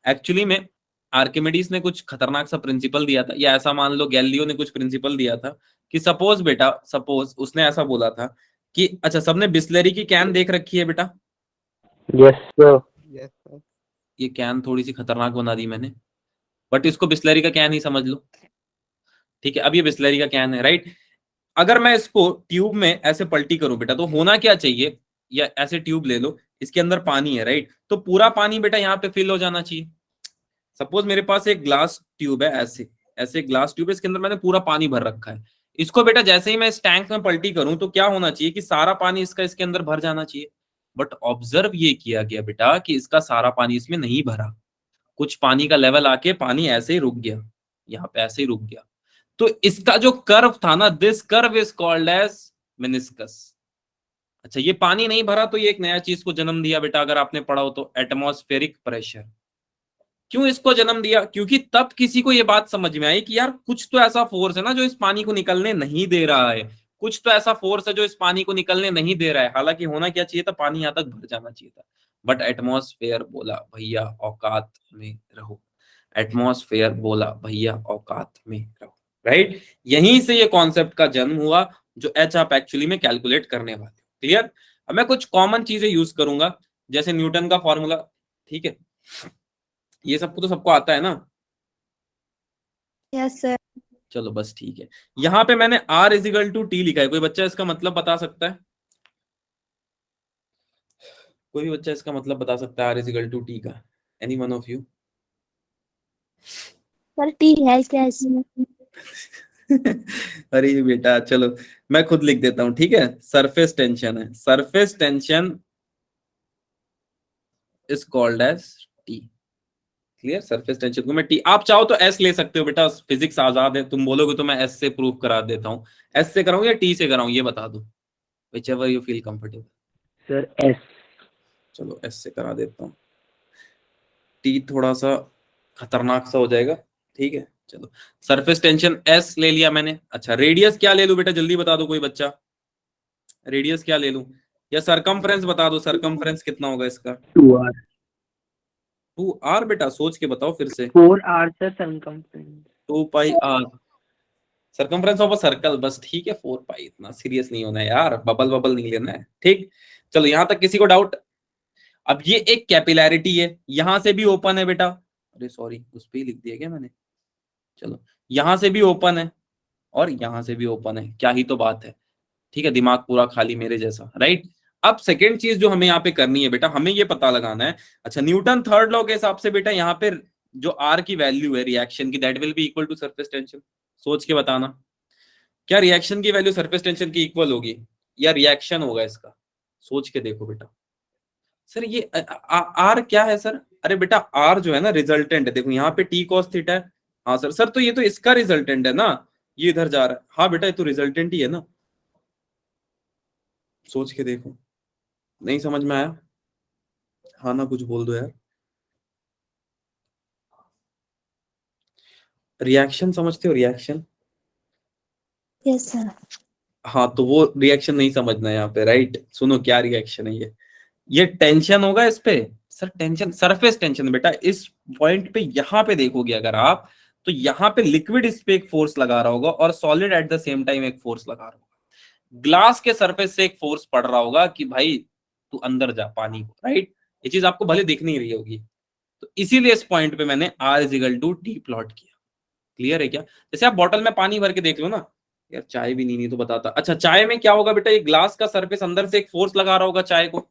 एक्चुअली में, आर्किमिडीज ने कुछ खतरनाक सा प्रिंसिपल दिया था, या ऐसा मान लो गैलीलियो ने कुछ प्रिंसिपल दिया था कि सपोज बेटा, सपोज उसने ऐसा बोला था कि अच्छा सबने बिस्लरी की कैन देख रखी है बेटा? Yes, sir. Yes, sir. ये कैन थोड़ी सी खतरनाक बना दी मैंने, बट इसको बिस्लरी का कैन ही समझ लो। ठीक है, अब ये बिस्लरी का कैन है, राइट। अगर मैं इसको ट्यूब में ऐसे पलटी करूं बेटा, तो होना क्या चाहिए, या ऐसे ट्यूब ले लो, इसके अंदर पानी है, राइट, तो पूरा पानी बेटा यहाँ पे फिल हो जाना चाहिए। सपोज मेरे पास एक ग्लास ट्यूब है, ऐसे ऐसे ग्लास ट्यूब है, इसके अंदर मैंने पूरा पानी भर रखा है। इसको बेटा जैसे ही मैं इस टैंक में पलटी करूं, तो क्या होना चाहिए कि सारा पानी इसका इसके अंदर भर जाना चाहिए। बट ऑब्जर्व ये किया गया बेटा कि इसका सारा पानी इसमें नहीं भरा, कुछ पानी का लेवल आके पानी ऐसे ही रुक गया, यहाँ पे ऐसे ही रुक गया। तो इसका जो कर्व था ना, this curve is called as meniscus. अच्छा, ये पानी नहीं भरा तो ये एक नया चीज को जन्म दिया बेटा, अगर आपने पढ़ा हो तो, एटमॉस्फेरिक प्रेशर। क्यों इसको जन्म दिया, क्योंकि तब किसी को ये बात समझ में आई कि यार कुछ तो ऐसा फोर्स है ना जो इस पानी को निकलने नहीं दे रहा है, कुछ तो ऐसा फोर्स है जो इस पानी को निकलने नहीं दे रहा है। हालांकि होना क्या चाहिए था, पानी यहां तक भर जाना चाहिए था, बट एटमॉस्फेयर बोला भैया औकात में रहो, एटमॉस्फेयर बोला भैया औकात में रहो, राइट। यहीं से ये कॉन्सेप्ट का जन्म हुआ जो एच आप एक्चुअली में कैलकुलेट करने वाले हो। क्लियर। अब मैं कुछ कॉमन चीजें यूज करूंगा, जैसे न्यूटन का फॉर्मूला। ठीक है, ये सबको तो सबको आता है ना। Yes sir. चलो बस ठीक है। यहां पे मैंने R इजिकल टू टी लिखा है, कोई बच्चा इसका मतलब बता सकता है? कोई भी बच्चा इसका मतलब बता सकता है R इजिकल टू टी का? Any one of you? Sir T है क्या इसमें? अरे बेटा चलो मैं खुद लिख देता हूं, ठीक है। सरफेस टेंशन है, surface tension is called as T. Clear. Surface tension को मैं टी, आप चाहो तो एस ले सकते हो बेटा, फिजिक्स आजाद है, तुम बोलोगे तो मैं एस से प्रूव करा देता हूँ। एस से कराऊं या टी से कराऊं, ये बता दो, which ever you feel comfortable. Sir, S. चलो एस से करा देता हूँ, टी थोड़ा सा खतरनाक सा हो जाएगा। ठीक है चलो, सरफेस टेंशन एस ले लिया मैंने। अच्छा, रेडियस क्या ले लूं बेटा, जल्दी बता दो कोई बच्चा, रेडियस क्या ले लूं, या सरकमफ्रेंस बता दो, सरकमफ्रेंस कितना होगा इसका? 2R. 2R बेटा, सोच के बताओ फिर से। 4R, sir, circumference. 2πr circumference of a circle, बस ठीक है। 4π, इतना सीरियस नहीं होना है यार, बबल बबल नहीं लेना है। ठीक, चलो यहां तक किसी को डाउट? अब ये एक कैपिलैरिटी है, यहां से भी ओपन है बेटा, अरे सॉरी उस पे ही लिख दिया क्या मैंने। चलो, यहां से भी ओपन है और यहां से भी ओपन है, क्या ही तो बात है। ठीक है, दिमाग पूरा खाली मेरे जैसा, राइट। अब सेकेंड चीज जो हमें यहाँ पे करनी है बेटा, हमें ये पता लगाना है, अच्छा न्यूटन थर्ड लॉ के हिसाब से बेटा यहाँ पे जो आर की वैल्यू है रिएक्शन की, that will be equal to surface tension. सोच के बताना, क्या रिएक्शन की वैल्यू सरफेस टेंशन की इक्वल होगी या रिएक्शन होगा इसका? सोच के देखो बेटा। सर ये आर क्या है सर? अरे बेटा आर जो है ना रिजल्टेंट है, देखो यहाँ पे टी कॉस थीटा है। हाँ सर, सर तो ये तो इसका रिजल्टेंट है ना, ये इधर जा रहा है। हाँ बेटा ये तो रिजल्टेंट ही है ना, सोच के देखो। नहीं समझ में आया? हाँ ना, कुछ बोल दो यार। रिएक्शन समझते हो, रिएक्शन? Yes sir. हाँ तो वो रिएक्शन नहीं समझना है यहाँ पे, राइट। सुनो क्या रिएक्शन है ये टेंशन होगा इस पे। सर टेंशन, सरफेस टेंशन बेटा, इस पॉइंट पे यहाँ पे देखोगे अगर आप, तो यहाँ पे लिक्विड इस पे एक फोर्स लगा रहा होगा और solid at the same time एक फोर्स लगा रहा होगा। ग्लास के सरफेस से एक फोर्स पड़ रहा होगा कि भाई तू अंदर जा पानी को, राइट। ये चीज आपको भले दिख नहीं रही होगी, तो इसीलिए इस पॉइंट पे मैंने R is equal to T plot किया। क्लियर है क्या? जैसे आप बॉटल में पानी भर के देख लो ना, यार चाय भी नहीं तो बताता। अच्छा, चाय में क्या होगा बेटा, ये ग्लास का सरफेस अंदर से एक फोर्स लगा रहा होगा चाय को,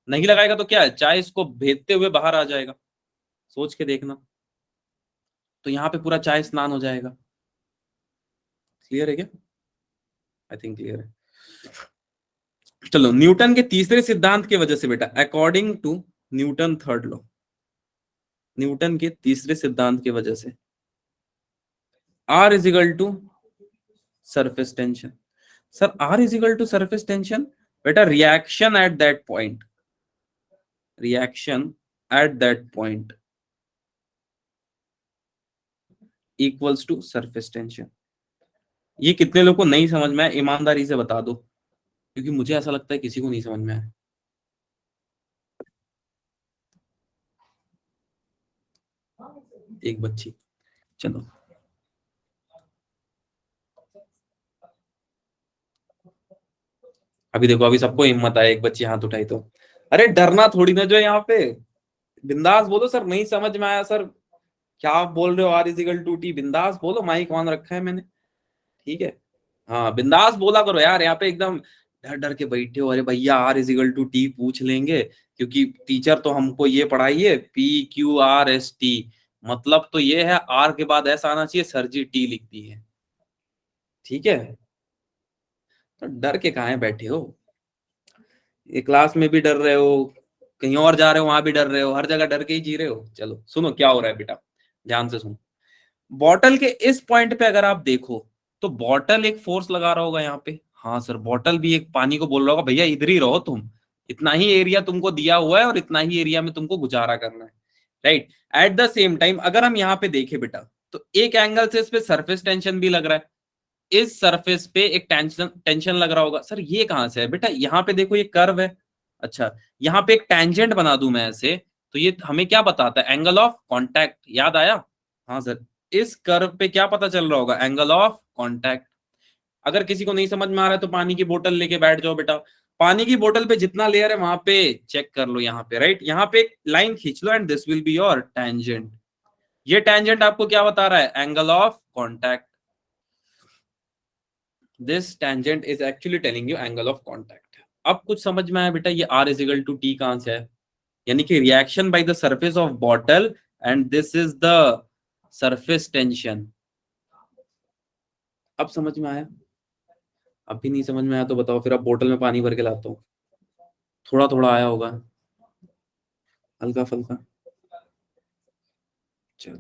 नहीं लगाएगा तो क्या है, चाय इसको भेदते हुए बाहर आ जाएगा। सोच के देखना, तो यहाँ पे पूरा चाय स्नान हो जाएगा। क्लियर है क्या? आई थिंक क्लियर है। चलो, न्यूटन के तीसरे सिद्धांत की वजह से बेटा, according to Newton third law, Newton के तीसरे सिद्धांत की वजह से R is equal to surface tension. Sir R is equal to surface tension बेटा, reaction at that point, reaction at that point equals to surface tension. ये कितने लोगों को नहीं समझ में आया, ईमानदारी से बता दो, क्योंकि मुझे ऐसा लगता है किसी को नहीं समझ में आया। एक बच्ची, चलो अभी देखो, अभी सबको हिम्मत आया, एक बच्ची हाथ उठाई तो अरे डरना थोड़ी ना जो है यहाँ पे, बिंदास बोलो सर नहीं समझ में आया सर, क्या आप बोल रहे हो R is equal to T, बिंदास बोलो, माइक ऑन रखा है मैंने, ठीक है। हाँ बिंदास बोला करो यार, यहाँ पे एकदम डर डर के बैठे हो, अरे भैया R is equal to T पूछ लेंगे, क्योंकि टीचर तो हमको ये पढ़ाई है PQRST, मतलब तो ये है आर के बाद ऐसा आना चाहिए सर जी टी लिख दी है, ठीक है। तो डर के कहाँ बैठे हो, ये क्लास में भी डर रहे हो, कहीं और जा रहे हो वहां भी डर रहे हो, हर जगह डर के ही जी रहे हो। चलो सुनो क्या हो रहा है बेटा, ध्यान से सुनो। बॉटल के इस पॉइंट पे अगर आप देखो तो बॉटल एक फोर्स लगा रहा होगा यहाँ पे, हाँ सर बॉटल भी एक पानी को बोल रहा होगा भैया इधर ही रहो तुम, इतना ही एरिया तुमको दिया हुआ है और इतना ही एरिया में तुमको गुजारा करना है, right. At the same time अगर हम यहाँ पे देखें बेटा, तो एक एंगल से इस पे सरफेस टेंशन भी लग रहा है, इस सरफेस पे एक टेंशन टेंशन लग रहा होगा। सर ये कहां से है बेटा, यहाँ पे देखो ये कर्व है, अच्छा यहाँ पे एक टेंजेंट बना दूं मैं ऐसे, तो ये हमें क्या बताता है, एंगल ऑफ कांटेक्ट, याद आया। हाँ सर, इस कर्व पे क्या पता चल रहा होगा, एंगल ऑफ कांटेक्ट। अगर किसी को नहीं समझ में आ रहा है तो पानी की बोतल लेके बैठ जाओ बेटा, पानी की बोतल पे जितना लेयर है वहां पे चेक कर लो, यहाँ पे राइट, यहाँ पे एक लाइन खींच लो and this will be your tangent. ये टेंजेंट आपको क्या बता रहा है, angle of contact. This tangent is actually telling you angle of contact. अब कुछ समझ में आया बेटा, ये R is equal to T कहां से है, यानी कि reaction by the surface of bottle and this is the surface tension. अब समझ में आया, अब भी नहीं समझ में आया तो बताओ, फिर अब बोतल में पानी भर के लाता हूँ, थोड़ा थोड़ा आया होगा हल्का फुल्का। चलो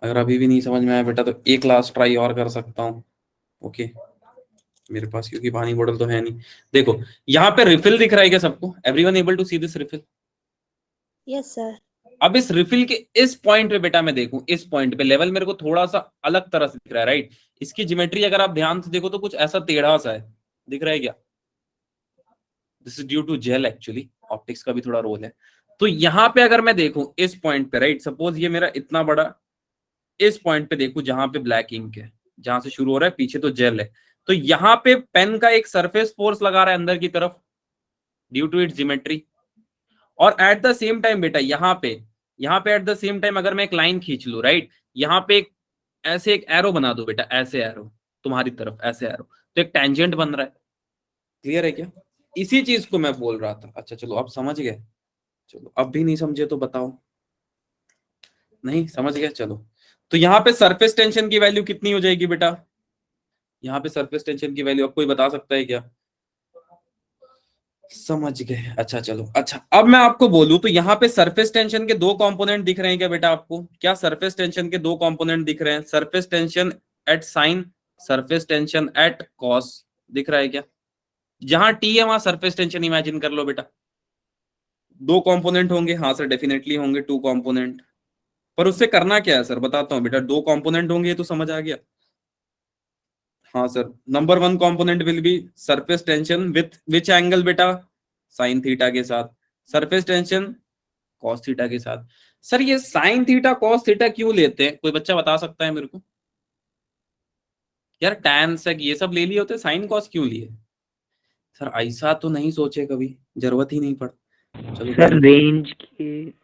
अगर अभी भी नहीं समझ में आया बेटा तो एक लास्ट ट्राई और कर सकता हूँ, ओके। मेरे पास क्योंकि पानी बोतल तो है नहीं, देखो यहाँ पे रिफिल दिख रहा है क्या सबको, everyone able to see this refill. Yes, sir. अब इस रिफिल के इस पॉइंट पे बेटा मैं देखूं, इस पॉइंट पे लेवल मेरे को थोड़ा सा अलग तरह से दिख रहा है, राइट। इसकी ज्योमेट्री अगर आप ध्यान से देखो तो कुछ ऐसा टेढ़ा सा है, दिख रहा है क्या, this is due to gel, actually optics का भी थोड़ा रोल है। तो यहाँ पे अगर मैं देखूं इस पॉइंट पे, राइट, सपोज ये मेरा इतना बड़ा, इस पॉइंट पे देखूं जहां पे ब्लैक इंक है, जहां से शुरू हो रहा है पीछे तो जेल है, तो यहाँ पे पेन का एक सरफेस फोर्स लगा रहा है अंदर की तरफ ड्यू टू इट्स ज्योमेट्री। और एट द सेम टाइम बेटा यहाँ पे एट द सेम टाइम अगर मैं एक लाइन खींच लू, राइट, यहाँ पे एक ऐसे एक एरो बना दो बेटा, ऐसे एरो तुम्हारी तरफ, ऐसे एरो, तो एक टेंजेंट बन रहा है, क्लियर है क्या। इसी चीज को मैं बोल रहा था। अच्छा चलो अब समझ गए, चलो अब भी नहीं समझे तो बताओ, नहीं समझ गए चलो। तो यहाँ पे सरफेस टेंशन की वैल्यू कितनी हो जाएगी बेटा, यहाँ पे सरफेस टेंशन की वैल्यू अब कोई बता सकता है क्या, समझ गए। अच्छा चलो, अच्छा अब मैं आपको बोलूं तो यहाँ पे सरफेस टेंशन के दो कंपोनेंट दिख रहे हैं क्या बेटा आपको, क्या सरफेस टेंशन के दो कंपोनेंट दिख रहे हैं, surface tension at sine, surface tension at cos, दिख रहा है क्या। जहां टी है वहां सरफेस टेंशन इमेजिन कर लो बेटा, दो कंपोनेंट होंगे, हाँ सर डेफिनेटली होंगे टू कंपोनेंट, पर उससे करना क्या है सर, बताता हूँ बेटा, दो कंपोनेंट होंगे ये तो समझ आ गया। हाँ sir, number one component will be surface tension with which angle बेटा, साइन थीटा के साथ, सरफेस टेंशन कॉस थीटा के साथ। सर ये साइन थीटा कॉस थीटा क्यों लेते हैं, कोई बच्चा बता सकता है मेरे को, यार टैन सेक ये सब ले लिए होते, साइन कॉस क्यों लिए। सर ऐसा तो नहीं सोचे कभी, जरूरत ही नहीं पड़, चलो सर रेंज की,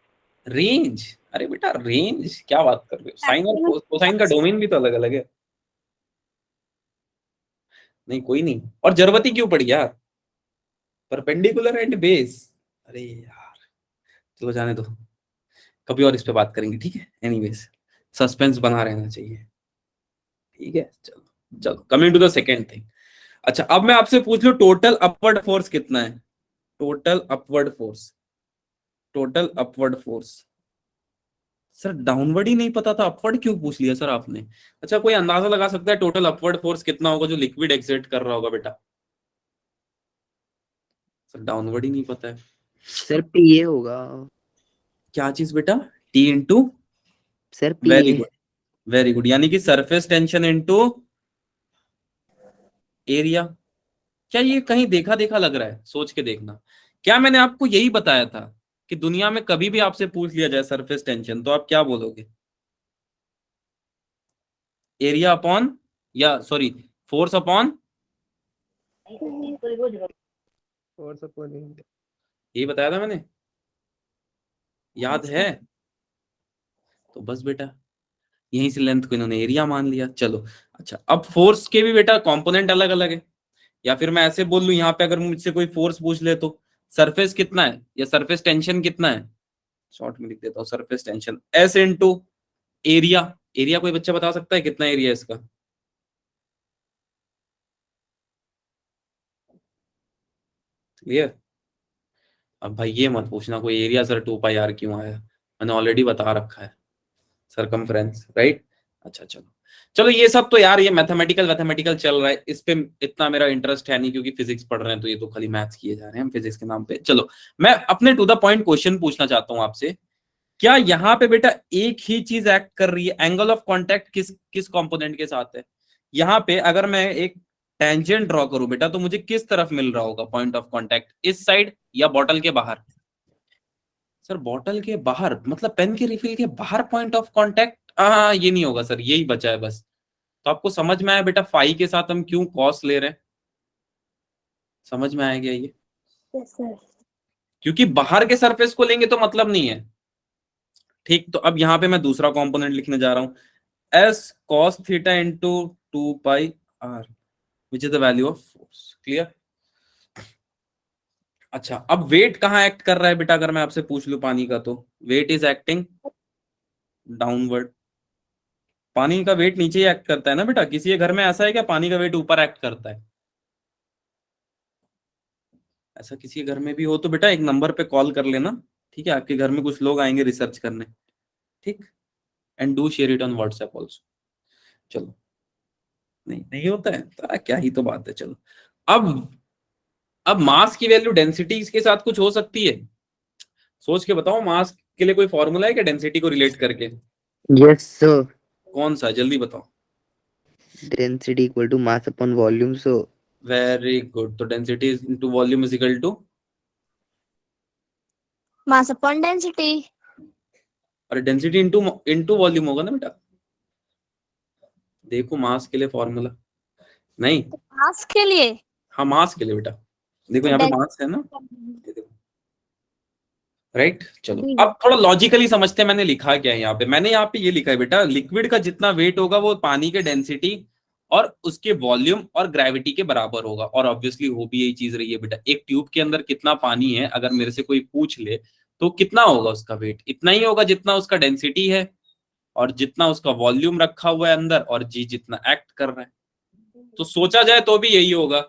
रेंज, अरे बेटा रेंज क्या बात कर रहे हो, साइन और कोसाइन का डोमेन भी तो अलग अलग है, नहीं कोई नहीं, और जरूरत ही क्यों पड़ी यार, परपेंडिकुलर एंड बेस, अरे यार चलो जाने दो, कभी और इस पे बात करेंगे, ठीक है। एनीवेज सस्पेंस बना रहना चाहिए, ठीक है। चलो चलो coming to the second thing. अच्छा अब मैं आपसे पूछ लूं टोटल अपवर्ड फोर्स कितना है, total upward force, total upward force. Sir downward ही नहीं पता था, अपवर्ड क्यों पूछ लिया सर आपने। अच्छा कोई अंदाजा लगा सकता है टोटल अपवर्ड फोर्स कितना होगा जो लिक्विड एक्सर्ट कर रहा होगा बेटा, सर डाउनवर्ड ही नहीं पता है। सर पीए होगा, क्या चीज बेटा, टी इंटू, सर वेरी पीए। गुड, वेरी गुड, यानी कि सरफेस टेंशन इंटू एरिया। क्या ये कहीं देखा देखा लग रहा है, सोच के देखना, क्या मैंने आपको यही बताया था कि दुनिया में कभी भी आपसे पूछ लिया जाए सरफेस टेंशन तो आप क्या बोलोगे, एरिया अपॉन, या sorry force upon, force upon area. यही बताया था मैंने, याद अच्छा। है? तो बस बेटा यहीं से लेंथ को इन्होंने एरिया मान लिया। चलो अच्छा, अब फोर्स के भी बेटा कंपोनेंट अलग अलग है, या फिर मैं ऐसे बोल लूं, यहाँ पे अगर मुझसे कोई फोर्स पूछ ले तो सरफेस कितना है या सरफेस टेंशन कितना है, शॉर्ट में लिख देता हूँ surface tension S into area. Area कोई बच्चा बता सकता है कितना एरिया है इसका? क्लियर? अब भाई ये मत पूछना कोई एरिया सर 2 पाई आर क्यों आया, मैंने ऑलरेडी बता रखा है, सरकमफ्रेंस, राइट। अच्छा चलो चलो, ये सब तो यार ये मैथमेटिकल चल रहा है, इस पे इतना मेरा इंटरेस्ट है नहीं, क्योंकि फिजिक्स पढ़ रहे हैं तो ये तो खाली मैथ्स किए जा रहे हैं हम फिजिक्स के नाम पे। चलो मैं अपने टू द पॉइंट क्वेश्चन पूछना चाहता हूं आपसे, क्या यहाँ पे बेटा एक ही चीज एक्ट कर रही है? एंगल ऑफ कांटेक्ट किस किस कंपोनेंट के साथ है? यहाँ पे अगर मैं एक टेंजेंट ड्रॉ करूं बेटा, तो मुझे किस तरफ मिल रहा होगा पॉइंट ऑफ कांटेक्ट, इस साइड या बॉटल के बाहर? सर बॉटल के बाहर मतलब पेन के रिफिल के बाहर पॉइंट ऑफ कांटेक्ट? हाँ ये नहीं होगा सर, यही बचा है बस। तो आपको समझ में आया बेटा फाई के साथ हम क्यों कॉस ले रहे हैं? समझ में आया क्या ये? Yes, sir. क्योंकि बाहर के सरफेस को लेंगे तो मतलब नहीं है। ठीक, तो अब यहाँ पे मैं दूसरा कंपोनेंट लिखने जा रहा हूं, S cos theta into 2 pi R which is the value of force. Clear? अच्छा, अब वेट कहाँ एक्ट कर रहा है बेटा? अगर मैं आपसे पूछ लूं पानी का, तो वेट इज एक्टिंग डाउनवर्ड। पानी का वेट नीचे ही एक्ट करता है ना बेटा? किसी के घर में ऐसा है क्या पानी का वेट ऊपर एक्ट करता है? ऐसा किसी के घर में भी हो तो बेटा एक नंबर पे कॉल कर लेना, ठीक है? आपके घर में कुछ लोग आएंगे रिसर्च करने, ठीक? And do share it on WhatsApp also. चलो, नहीं नहीं होता है तो क्या ही तो बात है। चलो अब मास की वैल्यू डेंसिटी के साथ कुछ हो सकती है? सोच के बताओ, मास के लिए कोई फॉर्मूला है क्या डेंसिटी को रिलेट करके? Yes, sir. कौन सा, जल्दी बताओ। Density equal to mass upon volume. So very good, तो density into volume is equal to, Mass upon density. अरे डेंसिटी इनटू इनटू वॉल्यूम होगा ना बेटा। देखो मास के लिए फॉर्मूला नहीं, Mass के लिए हाँ मास के लिए बेटा, देखो यहाँ पे मास है ना, ये देखो, राइट। चलो जी। अब थोड़ा लॉजिकली समझते हैं मैंने लिखा क्या है यहाँ पे। मैंने यहाँ पे ये लिखा है बेटा, लिक्विड का जितना वेट होगा वो पानी के डेंसिटी और उसके वॉल्यूम और ग्रेविटी के बराबर होगा। और ऑब्वियसली हो भी यही चीज रही है बेटा, एक ट्यूब के अंदर कितना पानी है अगर मेरे से कोई पूछ ले तो कितना होगा उसका वेट? इतना ही होगा जितना उसका डेंसिटी है और जितना उसका वॉल्यूम रखा हुआ है अंदर, और जी जितना एक्ट कर रहा है। तो सोचा जाए तो भी यही होगा,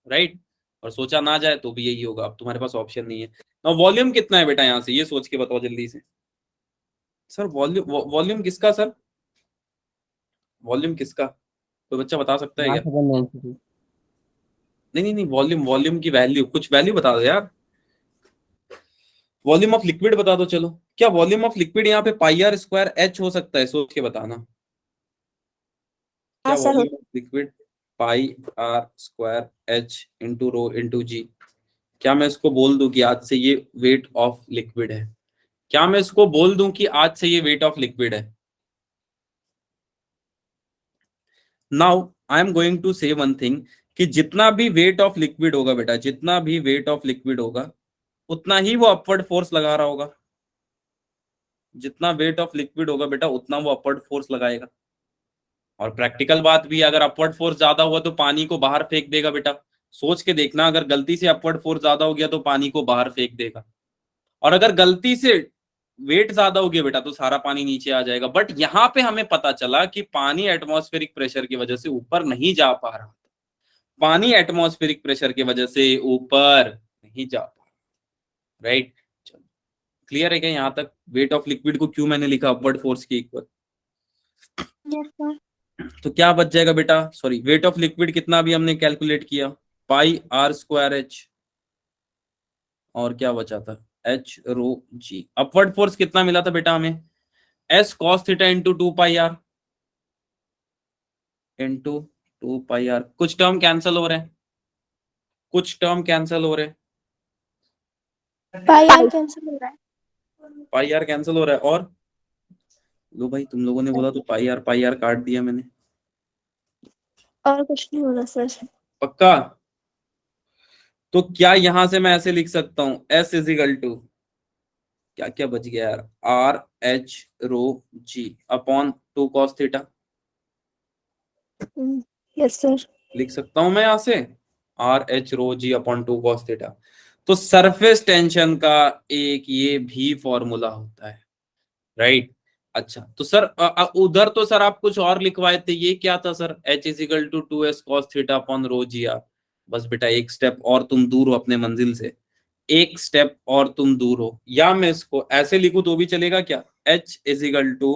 राइट, और सोचा ना जाए तो भी यही होगा। अब तुम्हारे पास ऑप्शन नहीं है। now वॉल्यूम कितना है बेटा यहाँ से, ये सोच के बताओ जल्दी से। सर वॉल्यूम वॉल्यूम किसका सर? वॉल्यूम किसका, कोई बच्चा बता सकता है क्या? Mass upon density. नहीं नहीं नहीं, वॉल्यूम वॉल्यूम की वैल्यू, कुछ वैल्यू बता दो यार। वॉल्यूम ऑफ लिक्विड बता दो। चलो, क्या वॉल्यूम ऑफ लिक्विड यहाँ पे पाई आर स्क्वायर एच हो सकता है? सोच के बताना। क्या हाँ sir volume of liquid pi r square h into rho into g, क्या मैं इसको बोल दूं कि आज से ये वेट ऑफ लिक्विड है? क्या मैं इसको बोल दूं कि आज से ये वेट ऑफ लिक्विड है? Now I am going to say one thing, कि जितना भी वेट ऑफ लिक्विड होगा बेटा, जितना भी वेट ऑफ लिक्विड होगा उतना ही वो अपवर्ड फोर्स लगा रहा होगा। जितना वेट ऑफ लिक्विड होगा बेटा उतना वो अपवर्ड फोर्स लगाएगा। और प्रैक्टिकल बात भी है, अगर अपवर्ड फोर्स ज्यादा हुआ तो पानी को बाहर फेंक देगा बेटा। सोच के देखना, अगर गलती से अपवर्ड फोर्स ज्यादा हो गया तो पानी को बाहर फेंक देगा, और अगर गलती से वेट ज्यादा हो गया बेटा तो सारा पानी नीचे आ जाएगा। बट यहाँ पे हमें पता चला कि पानी एटमॉस्फेरिक प्रेशर की वजह से ऊपर नहीं जा पा रहा, पानी एटमॉस्फेरिक प्रेशर की वजह से ऊपर नहीं जा पा रहा, राइट। चलो क्लियर है क्या यहाँ तक? वेट ऑफ लिक्विड को क्यों मैंने लिखा अपवर्ड फोर्स के इक्वल? Yes, sir. तो क्या बच जाएगा बेटा, सॉरी, वेट ऑफ लिक्विड कितना भी हमने कैलकुलेट किया, पाई आर स्क्वायर एच, और क्या बचा था, H rho G. Upward force कितना मिला था बेटा हमें? S cos theta into 2 pi R into 2 pi R. कुछ टर्म कैंसिल हो रहे हैं, कुछ टर्म कैंसिल हो रहे हैं, पाई आर कैंसिल हो रहा है। पाई आर कैंसिल हो रहा है। और लो भाई, तुम लोगों ने बोला तो पाई आर काट दिया मैंने। और कुछ नहीं हो रहा सर। पक्का? तो क्या यहां से मैं ऐसे लिख सकता हूं S इज इक्वल टू, क्या क्या बच गया यार, आर एच रो जी upon 2 cos theta, yes sir. लिख सकता हूं मैं यहां से आर एच रो जी अपॉन 2 cos थीटा। तो सरफेस टेंशन का एक ये भी फॉर्मूला होता है, राइट। अच्छा तो सर उधर तो सर आप कुछ और लिखवाए थे, ये क्या था sir, H is equal to 2s cos theta upon rho G R. बस बेटा एक स्टेप और तुम दूर हो अपने मंजिल से, एक स्टेप और तुम दूर हो। या मैं इसको ऐसे लिखूं तो भी चलेगा क्या, H is equal to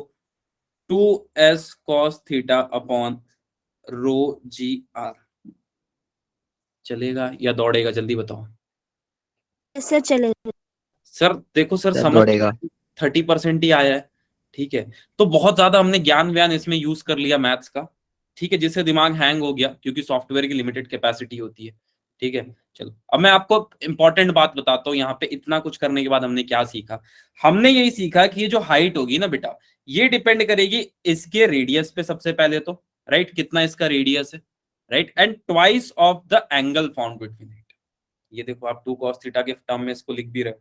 2s cos theta upon rho G R, चलेगा या दौड़ेगा, जल्दी बताओ। यस सर चलेगा। सर देखो सर, सर समझ दौड़ेगा। 30% ही आया है, ठीक है। तो बहुत ज्यादा हमने ज्ञान व्यान इसमें यूज कर लिया मैथ्स का, ठीक है, जिससे दिमाग हैंग हो गया, क्योंकि सॉफ्टवेयर की लिमिटेड कैपेसिटी होती है, ठीक है। चलो अब मैं आपको इंपॉर्टेंट बात बताता हूँ, यहाँ पे इतना कुछ करने के बाद हमने क्या सीखा। हमने यही सीखा कि ये जो हाइट होगी ना बेटा, ये डिपेंड करेगी इसके रेडियस पे सबसे पहले तो, राइट, कितना इसका रेडियस है, right, and twice of the angle found between it. ये देखो आप 2 cos थीटा के टर्म में इसको लिख भी रहे हो,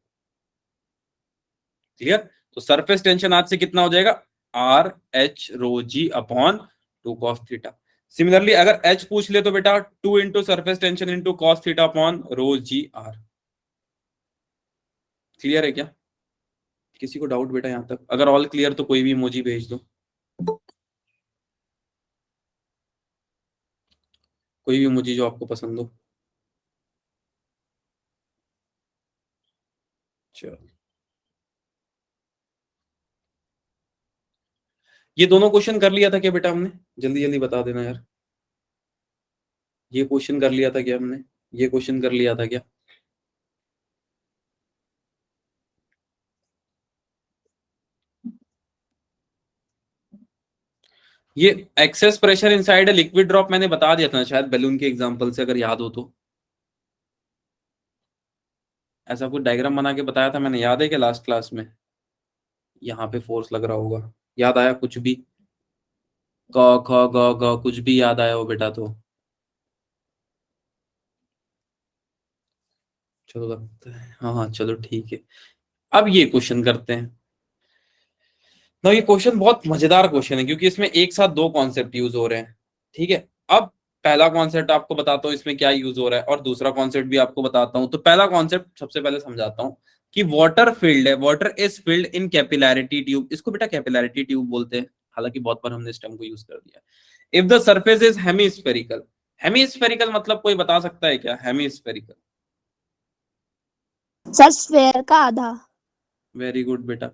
क्लियर। तो सरफेस टेंशन आज से कितना हो जाएगा, आर एच रो जी अपॉन 2 cos थीटा। सिमिलरली अगर एच पूछ ले तो बेटा 2 into surface tension into cos theta upon rho G R. Clear है क्या, किसी को डाउट बेटा यहां तक? अगर ऑल क्लियर तो कोई भी इमोजी भेज दो, कोई भी इमोजी जो आपको पसंद हो। चलो ये दोनों क्वेश्चन कर लिया था क्या बेटा हमने, जल्दी जल्दी बता देना यार। ये क्वेश्चन कर लिया था क्या हमने, ये क्वेश्चन कर लिया था क्या? ये excess pressure inside liquid drop मैंने बता दिया था शायद बैलून के एग्जांपल से, अगर याद हो तो। ऐसा कुछ डायग्राम बना के बताया था मैंने, याद है कि लास्ट क्लास में? यहाँ पे फोर्स लग रहा होगा, याद आया कुछ भी, क ख ग घ कुछ भी याद आया हो बेटा तो? चलो लगता है हाँ हाँ, चलो ठीक है। अब ये क्वेश्चन करते हैं ना, ये क्वेश्चन बहुत मजेदार क्वेश्चन है, क्योंकि इसमें एक साथ दो कॉन्सेप्ट यूज हो रहे हैं, ठीक है। अब पहला कॉन्सेप्ट आपको बताता हूँ इसमें क्या यूज हो रहा है, और दूसरा कॉन्सेप्ट भी आपको बताता हूँ। तो पहला कॉन्सेप्ट सबसे पहले समझाता हूँ कि वाटर फील्ड है, water is field in capillarity tube, इसको बेटा कैपिलैरिटी ट्यूब बोलते हैं, हालांकि बहुत बार हमने इस टर्म को यूज कर दिया। If the surface is hemispherical, hemispherical मतलब कोई बता सकता है क्या, हेमीस्फेरिकल? सर स्फेयर का आधा। वेरी गुड बेटा,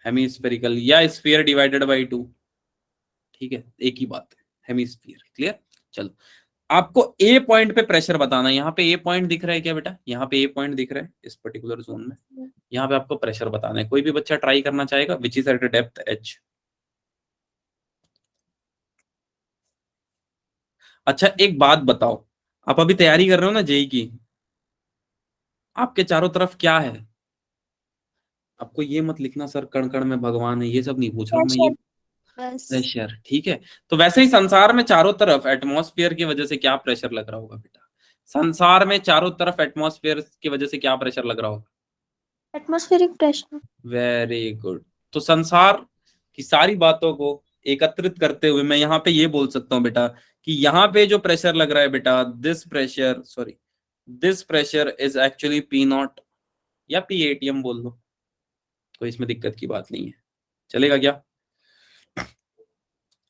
हेमीस्फेरिकल या स्फीयर डिवाइडेड बाई 2, ठीक है, एक ही बात है, हेमीस्फीयर, क्लियर। चलो आपको ए पॉइंट पे प्रेशर बताना है, यहाँ पे ए पॉइंट दिख रहा है क्या बेटा, यहाँ पे ए पॉइंट दिख रहा है इस पर्टिकुलर जोन में, यहाँ पे आपको प्रेशर बताना है। कोई भी बच्चा ट्राई करना चाहेगा, which is eight depth H. अच्छा एक बात बताओ, आप अभी तैयारी कर रहे हो ना जेई की, आपके चारों तरफ क्या है? आपको ये मत लिखना सर कण कण में भगवान है, ये सब नहीं पूछ रहा हूं मैं, ये प्रेशर बस। प्रेशर, ठीक है। तो वैसे ही संसार में चारों तरफ एटमॉस्फेयर की वजह से क्या प्रेशर लग रहा होगा बेटा, संसार में चारों तरफ एटमॉस्फेयर की वजह से क्या प्रेशर लग रहा होगा? Atmospheric pressure. Very good. तो संसार की सारी बातों को एकत्रित करते हुए मैं यहाँ पे ये बोल सकता हूँ बेटा कि यहाँ पे जो प्रेशर लग रहा है बेटा, this pressure, sorry, this pressure is actually P not, या पी एटीएम बोल दो, कोई इसमें दिक्कत की बात नहीं है, चलेगा क्या?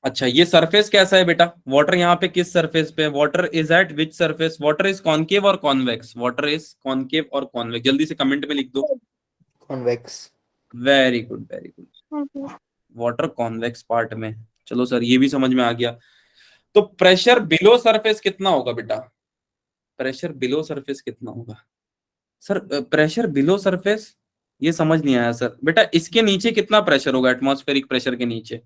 अच्छा ये सरफेस कैसा है बेटा, वाटर यहाँ पे किस सरफेस पे है, water is eight which surface, water is concave और कॉन्वेक्स, वाटर इज कॉनकेव और कॉन्वेक्स, जल्दी से कमेंट में लिख दो। Convex. Very good very good, water convex part में। चलो सर ये भी समझ में आ गया। तो प्रेशर बिलो सरफेस कितना होगा बेटा, प्रेशर बिलो सरफेस कितना होगा? सर प्रेशर बिलो सरफेस ये समझ नहीं आया सर, बेटा इसके नीचे कितना प्रेशर होगा, एटमॉस्फेरिक प्रेशर के नीचे?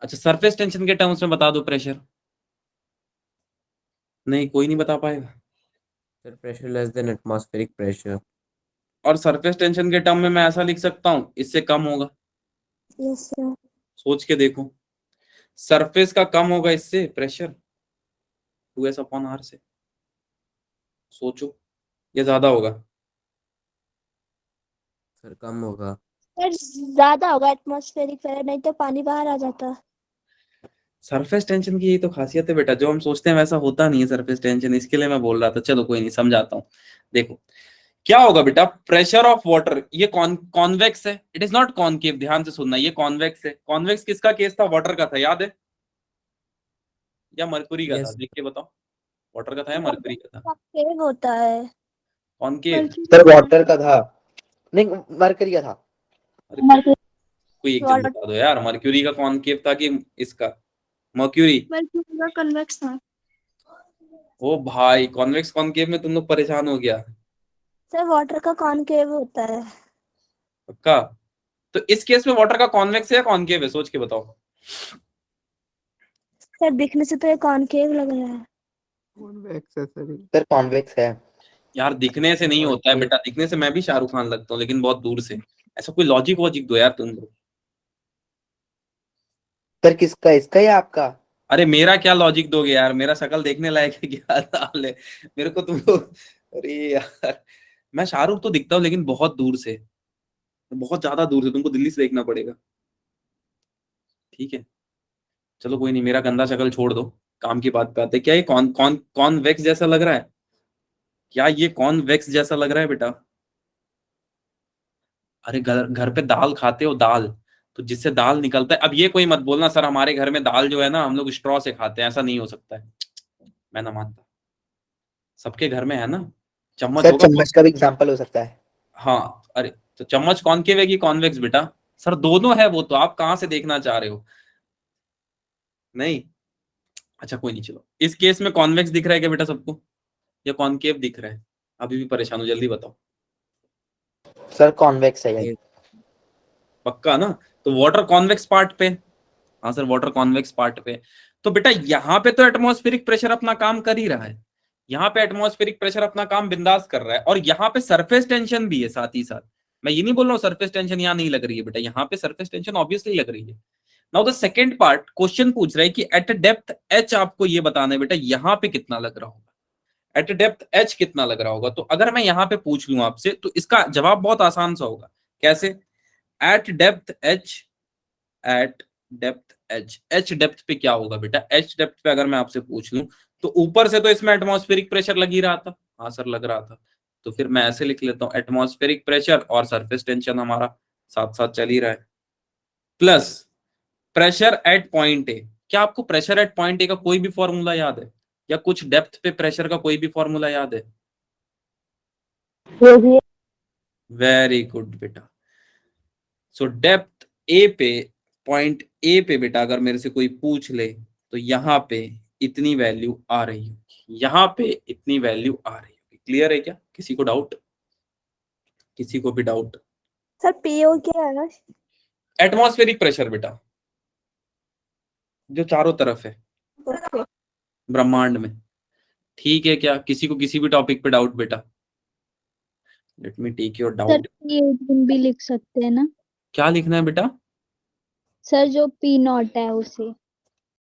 अच्छा सरफेस टेंशन के टर्म्स में बता दो प्रेशर, नहीं कोई नहीं बता पाएगा। Sir pressure less than atmospheric pressure. और सरफेस टेंशन के टर्म में मैं ऐसा लिख सकता हूं, इससे कम होगा, यस सर। सोच के देखो। सरफेस का कम होगा इससे प्रेशर 2s/r से, सोचो ये ज्यादा होगा। सर कम होगा। सर ज्यादा होगा एटमॉस्फेरिक प्रेशर, नहीं तो पानी बाहर आ जाता। सरफेस टेंशन की यही तो खासियत है बेटा, जो हम सोचते हैं वैसा होता नहीं है सरफेस टेंशन, इसके लिए मैं बोल रहा था। चलो कोई नहीं, समझाता हूँ। देखो क्या होगा बेटा, प्रेशर ऑफ वाटर, ये कॉन्वेक्स है, इट इज नॉट कॉनकेव, ध्यान से सुनना, ये कॉन्वेक्स है। कॉन्वेक्स किसका केस था, वाटर का था, याद है, या मरकुरी का था, यस देख के बताओ। वाटर का था या मरकुरी का था? कॉन्केव होता है। कॉनकेव। मर्क्यूरी सर वाटर का था, नहीं मरकरी का था। कोई एक जन बता दो यार, मर्क्यूरी का कॉनकेव था कि इसका मर्क्यूरी? मर्क्यूरी का कन्वेक्स था। ओ भाई, कॉन्वेक्स कॉनकेव में तुम लोग परेशान हो गया। सर वाटर का कॉन्केव होता है। पक्का? तो इस केस में वाटर का कॉन्वेक्स है या कॉनकेव है, सोच के बताओ। सर दिखने से तो ये कॉन्केव लग रहा है। कॉन्वेक्स है सर। सर कॉन्वेक्स है। यार दिखने से नहीं होता है बेटा, दिखने से मैं भी शाहरुख खान लगता हूँ, लेकिन बहुत दूर से। ऐसा कोई लॉजिक वॉजिक दो यार तुम लोग। सर किसका, इसका या आपका? अरे मेरा क्या लॉजिक दोगे यार, मेरा शक्ल देखने लायक है क्या हाल है मेरे को तुम लोग। अरे यार, मैं शाहरुख तो दिखता हूँ लेकिन बहुत दूर से, बहुत ज्यादा दूर से, तुमको दिल्ली से देखना पड़ेगा। ठीक है, चलो कोई नहीं, मेरा गंदा शक्ल छोड़ दो, काम की बात पे आते हैं। क्या ये कॉन्वेक्स जैसा लग रहा है? क्या ये कॉन्वेक्स जैसा लग रहा है बेटा? अरे घर घर पे दाल खाते हो, दाल, तो जिससे दाल निकलता है, अब ये कोई मत बोलना सर हमारे घर में दाल जो है ना हम लोग स्ट्रॉ से खाते हैं, ऐसा नहीं हो सकता है, मैं ना मानता। सबके घर में है ना, चम्मच सर होगा। चम्मच का भी एग्जांपल हो सकता है। हाँ, अरे तो चम्मच कॉनकेव है कि कॉन्वेक्स बेटा? सर दोनों है वो, तो आप कहां से देखना चाह रहे हो? नहीं, अच्छा कोई नहीं, चलो इस केस में कॉन्वेक्स दिख रहा है क्या बेटा सबको, या कॉनकेव दिख रहा है? अभी भी परेशान हो, जल्दी बताओ। सर कॉन्वेक्स है ये। पक्का ना? तो वाटर कॉन्वेक्स पार्ट पे, हाँ सर वाटर कॉन्वेक्स पार्ट पे। तो बेटा यहाँ पे तो एटमॉस्फेरिक प्रेशर अपना काम कर ही रहा है, यहाँ पे एटमॉस्फेरिक प्रेशर अपना काम बिंदास कर रहा है, और यहाँ पे सरफेस टेंशन भी है साथ ही साथ। मैं ये नहीं बोल रहा हूँ सरफेस टेंशन यहाँ नहीं लग रही है बेटा, यहाँ पे सरफेस टेंशन ऑब्वियसली लग रही है। Now the second part, question पूछ रहा है कि एट डेप्थ एच आपको ये बताना है बेटा यहाँ पे कितना लग रहा होगा, एट डेप्थ एच कितना लग रहा होगा। तो अगर मैं यहाँ पे पूछ लूं आपसे तो इसका जवाब बहुत आसान सा होगा। कैसे? Eight depth H, eight depth H, H depth पे क्या होगा बेटा, एच डेप्थ पे अगर मैं आपसे पूछ लूं, तो ऊपर से तो इसमें एटमॉस्फेरिक प्रेशर लग ही रहा था, हाँ सर लग रहा था, तो फिर मैं ऐसे लिख लेता हूं, एटमॉस्फेरिक प्रेशर और सरफेस टेंशन हमारा साथ साथ चल ही रहा है, plus pressure at point A. क्या आपको प्रेशर एट पॉइंट ए का कोई भी फॉर्मूला याद है, या कुछ डेप्थ पे प्रेशर का कोई भी फॉर्मूला याद है? वेरी गुड बेटा। सो डेप्थ ए पे, पॉइंट ए पे बेटा अगर मेरे से कोई पूछ ले, तो यहाँ पे इतनी वैल्यू आ रही होगी, यहाँ पे इतनी वैल्यू आ रही होगी। क्लियर है क्या? किसी को डाउट? किसी को भी डाउट? सर पीओ क्या है? एटमॉस्फेरिक प्रेशर बेटा, जो चारों तरफ है ओके। ब्रह्मांड में। ठीक है क्या, किसी को किसी भी टॉपिक पे डाउट बेटा? Let me take your sir doubt. P18 भी लिख सकते हैं ना? क्या लिखना है बेटा? सर जो P0 है उसे।